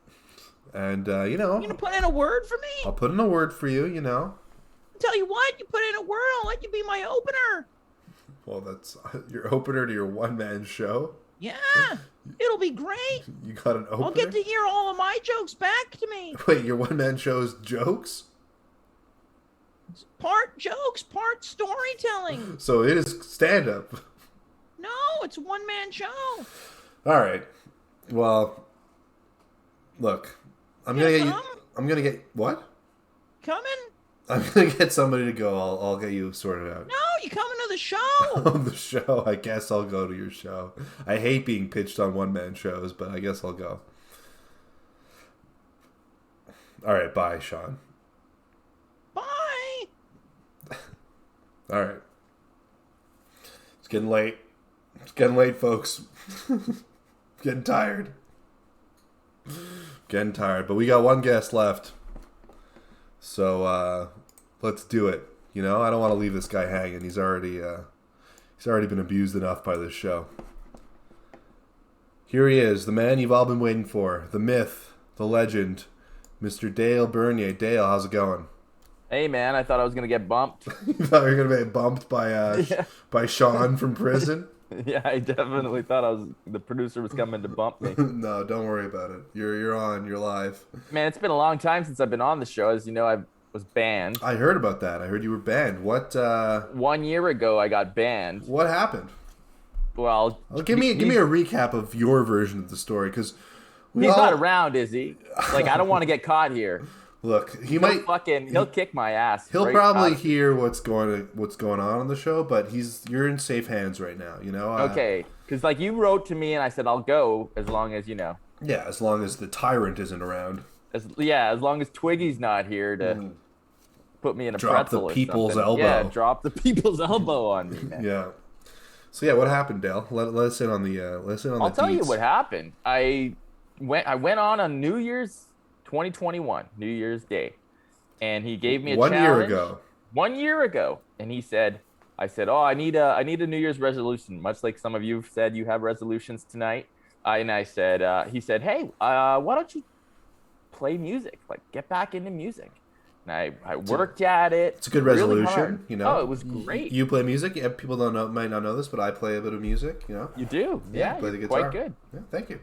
And, You going to put in a word for me? I'll put in a word for you, I'll tell you what, you put in a word, I'll let you be my opener. Well, that's your opener to your one-man show. Yeah, it'll be great. You got an opener? I'll get to hear all of my jokes back to me. Wait, your one-man show's jokes? It's part jokes, part storytelling. So it is stand-up. No, it's a one-man show. All right. Well, look, I'm gonna get what? Coming? I'm gonna get somebody to go. I'll get you sorted out. No, you coming to the show. On the show, I guess I'll go to your show. I hate being pitched on one-man shows, but I guess I'll go. All right, bye, Sean. Bye. All right. It's getting late. It's getting late, folks. Getting tired. Getting tired, but we got one guest left. So let's do it. You know, I don't want to leave this guy hanging. He's already been abused enough by this show. Here he is, the man you've all been waiting for, the myth, the legend, Mr. Dale Bernier. Dale, how's it going? Hey man, I thought I was gonna get bumped. You thought you were gonna be bumped by by Sean from prison? Yeah, I definitely thought the producer was coming to bump me. No, don't worry about it. You're on. You're live. Man, it's been a long time since I've been on the show. As you know, I was banned. I heard about that. I heard you were banned. What? 1 year ago, I got banned. What happened? Well, give me a recap of your version of the story, because he's not around, is he? Like, I don't want to get caught here. Look, he'll kick my ass. He'll probably hear what's going on the show, but you're in safe hands right now. You know. Okay, because like you wrote to me and I said I'll go as long as you know. Yeah, as long as the tyrant isn't around. As long as Twiggy's not here to put me in a drop pretzel the people's or elbow. Yeah, drop the people's elbow on me, man. Yeah. So yeah, what happened, Dale? Let us in on the I'll tell you what happened. I went on New Year's 2021, New Year's Day, and he gave me a challenge. 1 year ago. 1 year ago, and I said, oh, I need a New Year's resolution, much like some of you have said you have resolutions tonight. And I said, he said, hey, why don't you play music? Like, get back into music. And I worked at it. It's a good resolution, you know. Oh, it was great. You play music. Yeah, people might not know this, but I play a bit of music. You know. You do. Yeah, play the guitar. Quite good. Yeah, thank you.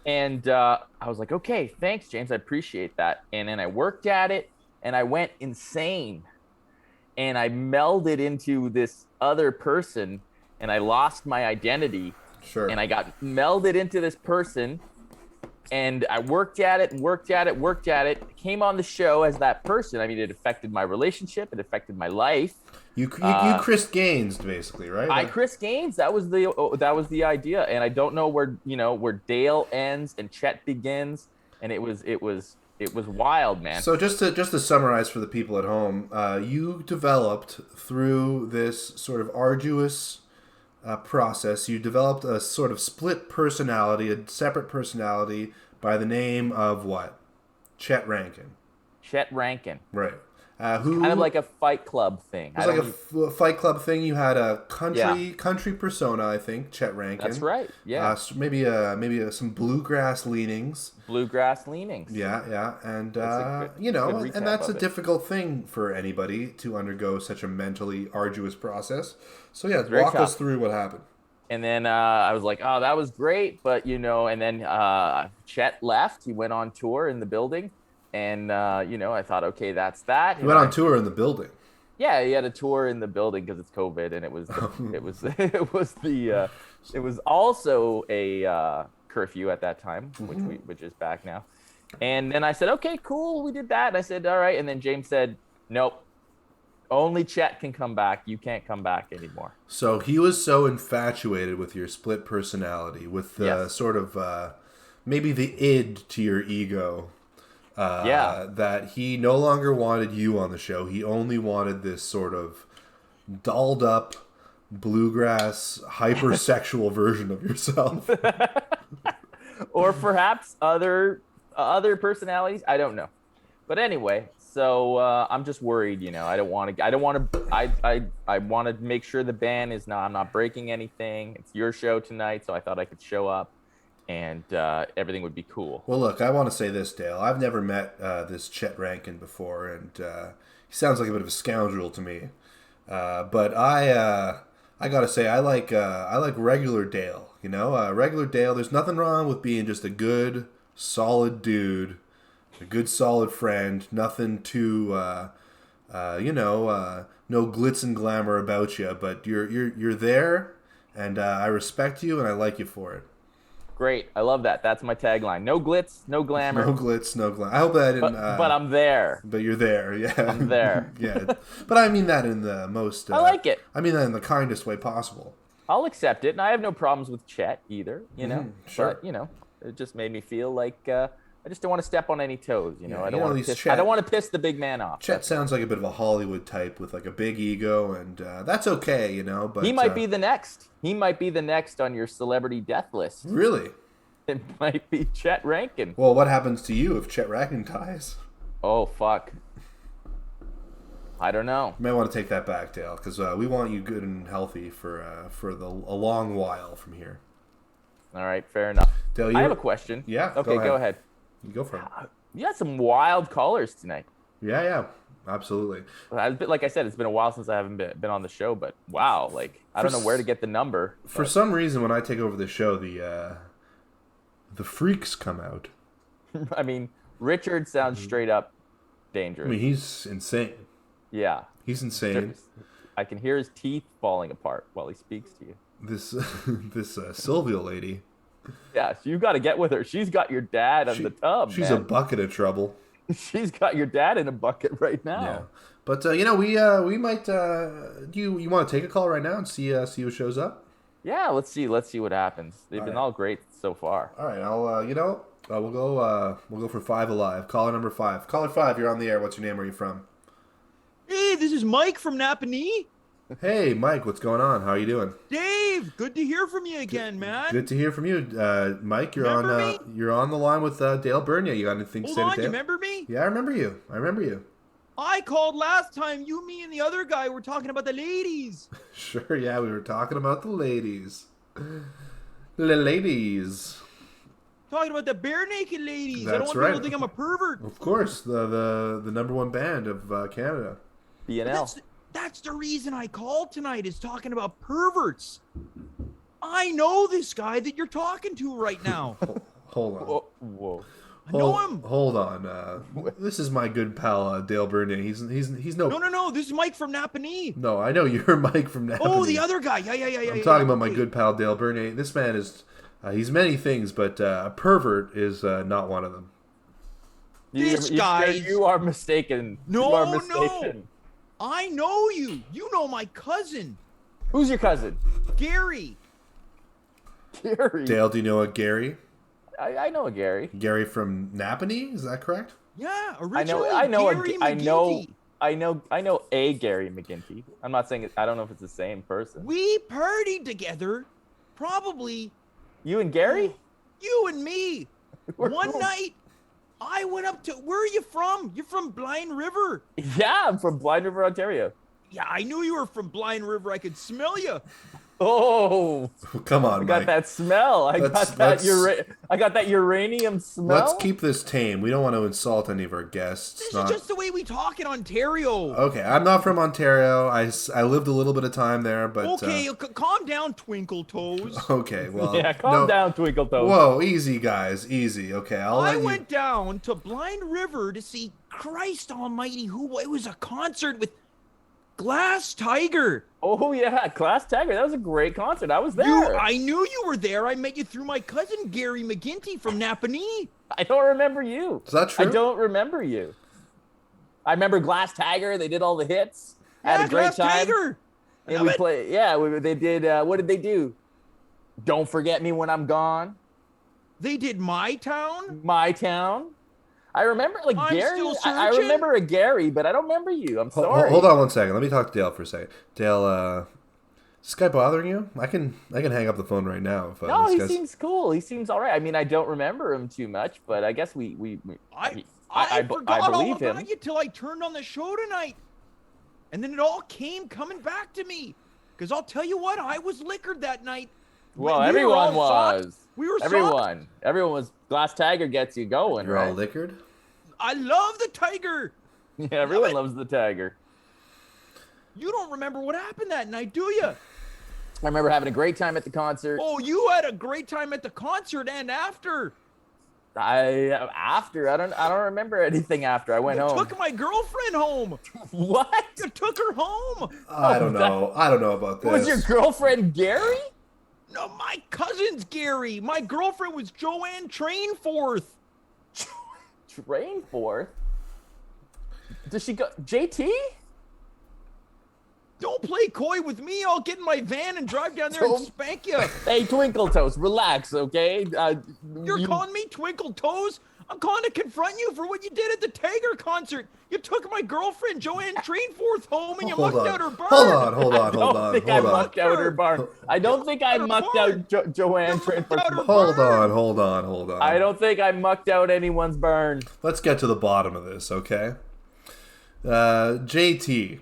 And I was like, okay, thanks, James. I appreciate that. And then I worked at it, and I went insane. And I melded into this other person, and I lost my identity. Sure. And I got melded into this person, and I worked at it, came on the show as that person. I mean, it affected my relationship. It affected my life. You Chris Gaines, basically, right? I Chris Gaines. That was the idea. And I don't know where Dale ends and Chet begins. And it was wild, man. So just to summarize for the people at home, you developed through this sort of arduous process. You developed a sort of split personality, a separate personality by the name of what? Chet Rankin. Chet Rankin. Right. Who kind of like a Fight Club thing. It was like a Fight Club thing. You had a country persona, I think, Chet Rankin. That's right. Yeah. Maybe some bluegrass leanings. Yeah, and and that's a difficult thing for anybody to undergo, such a mentally arduous process. So yeah, walk us through what happened. And then I was like, oh, that was great, but and then Chet left. He went on tour in the building. And, I thought, okay, that's that. He went on tour in the building. Yeah, he had a tour in the building because it's COVID, and it was also a curfew at that time, which is back now. And then I said, okay, cool, we did that. And I said, all right. And then James said, nope, only Chet can come back. You can't come back anymore. So he was so infatuated with your split personality, with the sort of maybe the id to your ego. That he no longer wanted you on the show. He only wanted this sort of dolled up bluegrass hypersexual version of yourself. Or perhaps other personalities. I don't know. But anyway, so I'm just worried, I want to make sure the band is I'm not breaking anything. It's your show tonight, so I thought I could show up. And everything would be cool. Well, look, I want to say this, Dale. I've never met this Chet Rankin before, and he sounds like a bit of a scoundrel to me. But I I gotta say, I like regular Dale. You know, regular Dale. There's nothing wrong with being just a good, solid dude, a good, solid friend. Nothing too, no glitz and glamour about you. But you're there, and I respect you, and I like you for it. Great. I love that. That's my tagline. No glitz, no glamour. No glitz, no glamour. I hope that I didn't. But I'm there. But you're there, yeah. I'm there. Yeah. But I mean that in the most. I like it. I mean that in the kindest way possible. I'll accept it, and I have no problems with Chet either. You know, sure. But it just made me feel like I just don't want to step on any toes. You know, Yeah, I don't want to piss. I don't want to piss the big man off. Chet sounds like a bit of a Hollywood type with like a big ego, and that's okay, you know. But he might be the next. He might be the next on your celebrity death list. Really? It might be Chet Rankin. Well, what happens to you if Chet Rankin dies? Oh, fuck. I don't know. You might want to take that back, Dale, because we want you good and healthy for a long while from here. All right, fair enough. Dale, I have a question. Yeah. Okay, go ahead. You go for it. You had some wild callers tonight. Yeah, absolutely. Like I said, it's been a while since I haven't been on the show, but wow, like I don't know where to get the number. For some reason, when I take over the show, the freaks come out. I mean, Richard sounds straight up dangerous. I mean, he's insane. Yeah. He's insane. I can hear his teeth falling apart while he speaks to you. This Sylvia lady. Yeah, so you got to get with her. She's got your dad on the tub. She's a bucket of trouble. She's got your dad in a bucket right now. Yeah. But we might. Do you want to take a call right now and see who shows up? Yeah, let's see what happens. They've been all great so far. All right, we'll go for 5 alive. Caller number 5. Caller 5, you're on the air. What's your name? Where are you from? Hey, this is Mike from Napanee. Hey, Mike, what's going on? How are you doing? Dave, good to hear from you again, man. Good to hear from you, Mike. You're Remember on the line with Dale Bernia. You got anything to say to Dale? You remember me? Yeah, I remember you. I called last time. You, me, and the other guy were talking about the ladies. Sure, yeah, we were talking about the ladies. The ladies. Talking about the bare naked ladies. I That's don't want right. people to think I'm a pervert. Of course, the number one band of Canada. BNL. That's the reason I called tonight, is talking about perverts. I know this guy that you're talking to right now. Hold on. Whoa. I know him. Hold on. This is my good pal Dale Bernier. He's no. No. This is Mike from Napanee. No, I know you're Mike from Napanee. Oh, the other guy. Yeah. I'm talking about my good pal Dale Bernier. This man is. He's many things, but a pervert is not one of them. You are mistaken. No. I know you. You know my cousin. Who's your cousin? Gary. Gary. Dale, do you know a Gary? I know a Gary. Gary from Napanee, is that correct? Yeah, originally I know Gary McGinty. I know a Gary McGinty. I'm not saying I don't know if it's the same person. We partied together, probably. You and Gary? You and me. One night, I went up to. Where are you from? You're from Blind River. Yeah, I'm from Blind River, Ontario. Yeah, I knew you were from Blind River. I could smell you. Oh, come on, I got Mike. That smell. I got that uranium smell. Let's keep this tame. We don't want to insult any of our guests. This is just the way we talk in Ontario. Okay, I'm not from Ontario. I lived a little bit of time there, but okay, calm down, Twinkle Toes. Okay, well, yeah, calm down, Twinkle Toes. Whoa, easy, guys, easy. Okay, I went down to Blind River to see Christ Almighty. It was a concert with Glass Tiger. Oh yeah, Glass Tiger. That was a great concert. I was there. I knew you were there. I met you through my cousin Gary McGinty from Napanee. I don't remember you. Is that true? I don't remember you. I remember Glass Tiger. They did all the hits. Had a great Glass time. Tiger. And we played. Yeah, they did. What did they do? Don't Forget Me When I'm Gone. They did My Town. My Town. I remember Gary. I remember a Gary, but I don't remember you. I'm sorry. Hold on one second. Let me talk to Dale for a second. Dale, is this guy bothering you? I can hang up the phone right now. If, no, he seems cool. He seems all right. I mean, I don't remember him too much, but I guess I forgot believe all him. about you till I turned on the show tonight, and then it all came coming back to me. Because I'll tell you what, I was liquored that night. Well, everyone was. We were everyone was. Glass Tiger gets you going, You're right? all liquored? I love the Tiger. Yeah, everyone loves the Tiger. You don't remember what happened that night, do you? I remember having a great time at the concert. Oh, you had a great time at the concert and after. I don't remember anything after. I went home. Took my girlfriend home. What? You took her home. I don't know. I don't know about this. Was your girlfriend Gary? No, my cousin's Gary. My girlfriend was Joanne Trainforth. Trainforth? Does she go JT? Don't play coy with me. I'll get in my van and drive down there and spank you. Hey, Twinkle Toes, relax, okay? You're calling me Twinkle Toes? I'm calling to confront you for what you did at the Tiger concert. You took my girlfriend, Joanne Trainforth, home and you mucked out her barn. Hold on. I don't think I mucked out her barn. I don't think I mucked out Joanne Trainforth. Hold on. I don't think I mucked out anyone's barn. Let's get to the bottom of this, okay? JT.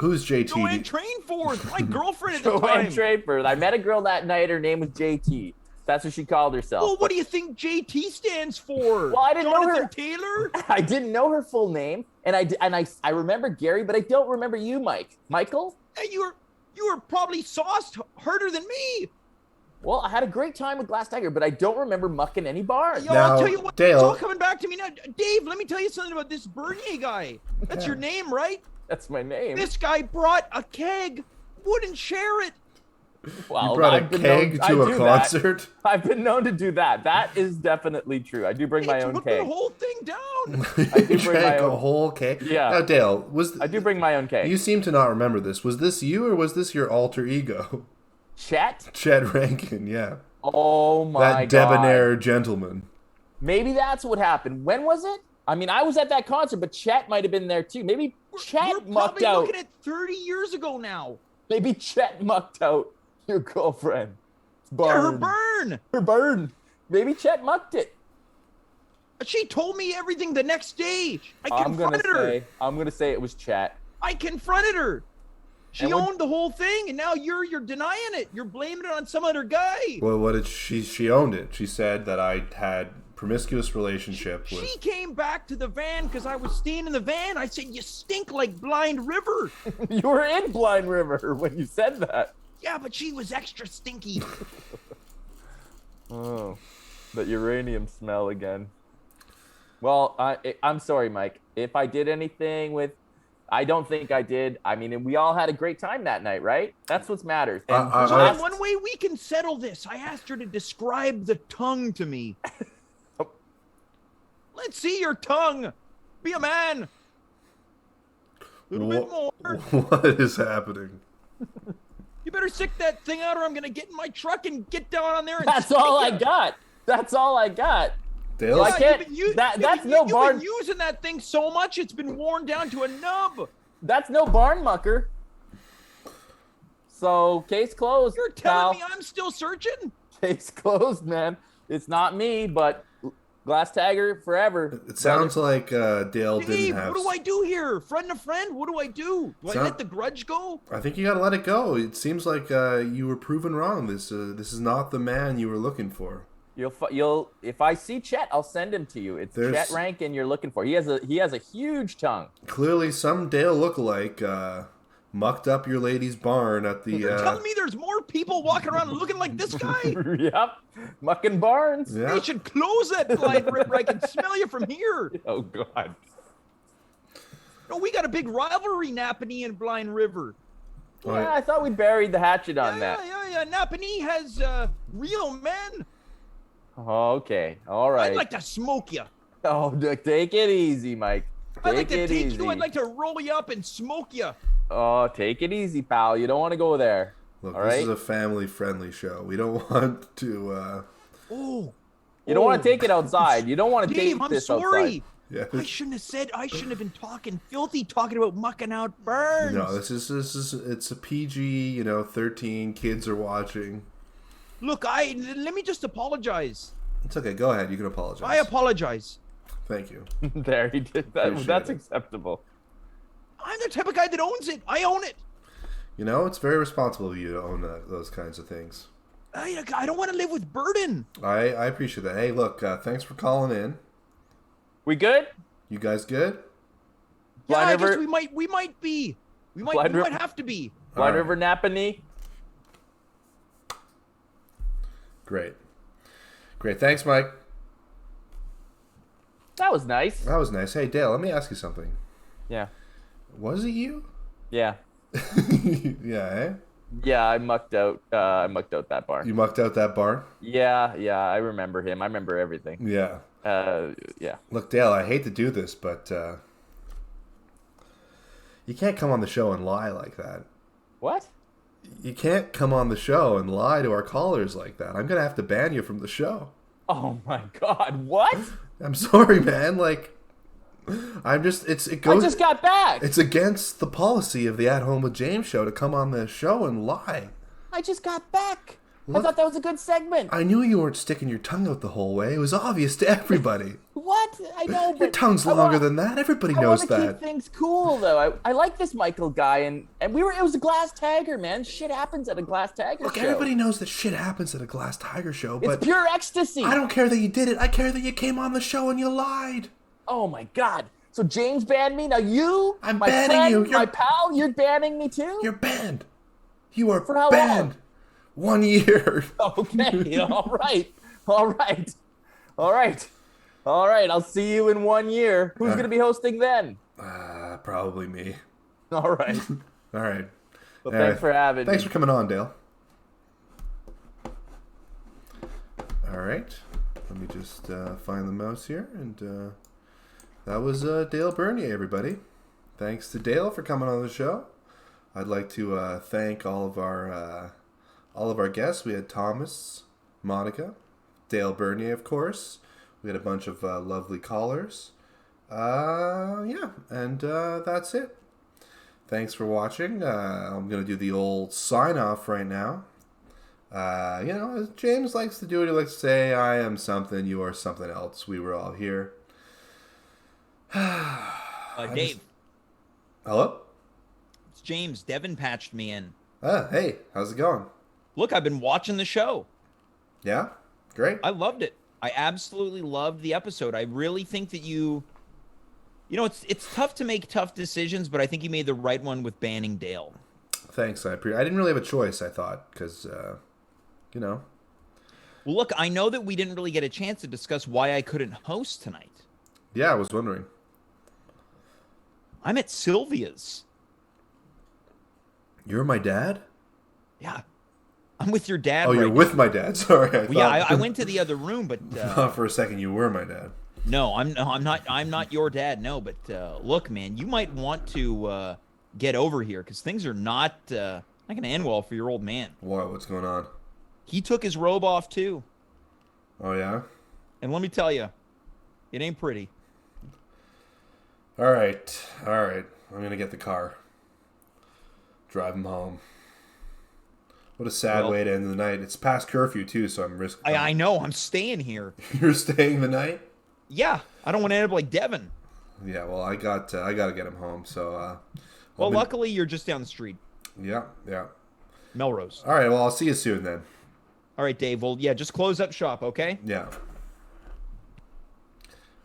Who's JT? Joanne Trainforth, my girlfriend at the Joanne time. Trainforth. I met a girl that night. Her name was JT. That's what she called herself. Well, what do you think JT stands for? Well, I didn't know her. Taylor? I didn't know her full name, and I remember Gary, but I don't remember you, Michael. Hey, you were probably sauced harder than me. Well, I had a great time with Glass Tiger, but I don't remember mucking any bars. Yo, Now, I'll tell you what. Dale. It's all coming back to me now. Dave, let me tell you something about this Bernier guy. That's your name, right? That's my name. This guy brought a keg, wouldn't share it. Well, You brought I've a been keg known- to I a do that. concert? I've been known to do that. That is definitely true. I do bring my own Took keg. the whole thing down. I do You bring my drank a own. whole cake? Yeah. Now, Dale, I do bring my own keg. you seem to not remember this. Was this you or was this your alter ego? Chet? Chet Rankin, yeah. Oh my That god. debonair gentleman. Maybe that's what happened. When was it? I mean, I was at that concert, but Chet might have been there too. Maybe We're Chet mucked probably out. looking at 30 years ago now. Maybe Chet mucked out your girlfriend. Yeah, her Burn. burn. Her burn. Maybe Chet mucked it. She told me everything the next day. I confronted her. I'm gonna say it was Chet. I confronted her. She And what- owned the whole thing, and now you're denying it. You're blaming it on some other guy. Well, what did she owned it. She said that I had promiscuous relationship with... She came back to the van because I was staying in the van. I said, "You stink like Blind River." You were in Blind River when you said that. Yeah, but she was extra stinky. Oh, that uranium smell again. Well, I'm sorry, Mike. If I did anything with, I don't think I did. I mean, we all had a great time that night, right? That's what matters. And John, one way we can settle this, I asked her to describe the tongue to me. Let's see your tongue. Be a man. A little bit more. What is happening? You better stick that thing out or I'm going to get in my truck and get down on there and that's all I got. That's all I got. Dale, Well, I can't. You've barn. been using that thing so much, it's been worn down to a nub. That's no barn mucker. So case closed. You're telling pal. me I'm still searching? Case closed, man. It's not me, but Glass Tagger forever. It sounds like Dale Dave, didn't have... what do I do here? Friend to friend? What do I do? Do I Sound- let the grudge go? I think you gotta let it go. It seems like you were proven wrong. This is not the man you were looking for. You'll if I see Chet, I'll send him to you. It's Chet Rankin you're looking for. He has a huge tongue. Clearly, some Dale lookalike mucked up your lady's barn at the... You're telling me there's more people walking around looking like this guy? Yep, mucking barns. Yeah. They should close that Blind River. I can smell you from here. Oh God. No, we got a big rivalry, Napanee and Blind River. Yeah, I thought we buried the hatchet on that. Yeah. Napanee has real men. Oh, okay, all right. I'd like to smoke you. Oh, take it easy, Mike. I'd like to it take easy. you. I'd like to roll you up and smoke you. Oh, take it easy, pal. You don't want to go there. Look, all this right? is a family-friendly show. We don't want to... Oh. You don't want to take it outside. You don't want to Dave, take I'm this sorry. outside. Yeah. I shouldn't have been talking filthy, talking about mucking out burns. No, this is it's a PG, 13 kids are watching. Look, let me just apologize. It's okay. Go ahead. You can apologize. I apologize. Thank you. There, he did that. Appreciate That's it. acceptable. I'm the type of guy that owns it. I own it. It's very responsible of you to own those kinds of things. I don't want to live with burden. I appreciate that. Hey, look, thanks for calling in. We good? You guys good? Yeah, Blind I River- guess we might be. We Blind might River- have to be. Blind All River Napanee. Great. Thanks, Mike. That was nice. Hey, Dale, let me ask you something. Yeah. Was it you? Yeah. Yeah, eh? Yeah, I mucked out that bar. You mucked out that bar? Yeah, I remember him. I remember everything. Yeah. Yeah. Look, Dale, I hate to do this, but you can't come on the show and lie like that. What? You can't come on the show and lie to our callers like that. I'm going to have to ban you from the show. Oh my God, what? I'm sorry, man. Like, I'm just, it goes. I just got back. It's against the policy of the At Home with James show to come on the show and lie. I just got back. Look, I thought that was a good segment. I knew you weren't sticking your tongue out the whole way. It was obvious to everybody. What? I know, but Your tongue's longer than that. Everybody knows I that. want to keep things cool, though. I like this Michael guy, and it was a Glass Tiger, man. Shit happens at a Glass Tiger Look, show. everybody knows that shit happens at a Glass Tiger show, but It's pure ecstasy. I don't care that you did it. I care that you came on the show and you lied. Oh my God. So James banned me. Now you, I'm my banning friend, you. my pal, you're banning me too? You're banned. You are For how banned. long? 1 year. Okay. All right. I'll see you in 1 year. Who's going to be hosting then? Probably me. All right. All right. Well, thanks for having me. Thanks for coming on, Dale. All right. Let me just find the mouse here. And that was Dale Bernier, everybody. Thanks to Dale for coming on the show. I'd like to thank all of our guests. We had Thomas, Monika, Dale Bernier, of course. We had a bunch of lovely callers. Yeah, and that's it. Thanks for watching. I'm going to do the old sign-off right now. As James likes to do it, he likes to say, I am something, you are something else. We were all here. Dave. Hello? It's James. Devin patched me in. Hey, how's it going? Look, I've been watching the show. Yeah? Great. I loved it. I absolutely loved the episode. I really think that it's tough to make tough decisions, but I think you made the right one with banning Dale. Thanks. I didn't really have a choice, I thought, because, Well, look, I know that we didn't really get a chance to discuss why I couldn't host tonight. Yeah, I was wondering. I'm at Sylvia's. You're my dad? Yeah. I'm with your dad. Oh, you're with my dad. Sorry. I went to the other room, but for a second you were my dad. No, I'm not. I'm not your dad. No, but look, man, you might want to get over here because things are not going to end well for your old man. Why? What's going on? He took his robe off too. Oh yeah. And let me tell you, it ain't pretty. All right. I'm gonna get the car. Drive him home. What a sad way to end the night. It's past curfew, too, so I'm risking... I know. I'm staying here. You're staying the night? Yeah. I don't want to end up like Devin. Yeah, well, I got to get him home, so... luckily, you're just down the street. Yeah. Melrose. All right, well, I'll see you soon, then. All right, Dave. Well, yeah, just close up shop, okay? Yeah.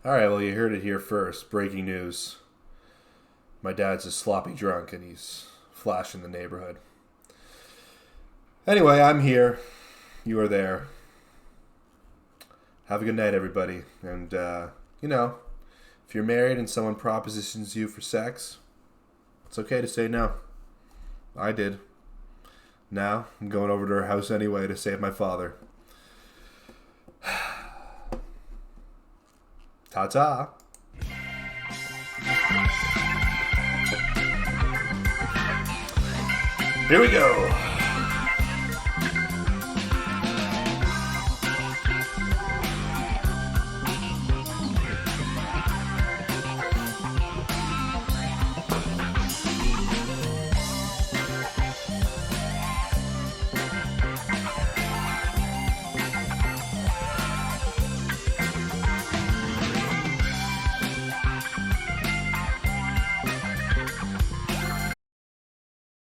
All right, well, you heard it here first. Breaking news. My dad's a sloppy drunk, and he's flashing the neighborhood. Anyway, I'm here. You are there. Have a good night, everybody. And, if you're married and someone propositions you for sex, it's okay to say no. I did. Now, I'm going over to her house anyway to save my father. Ta-ta. Here we go.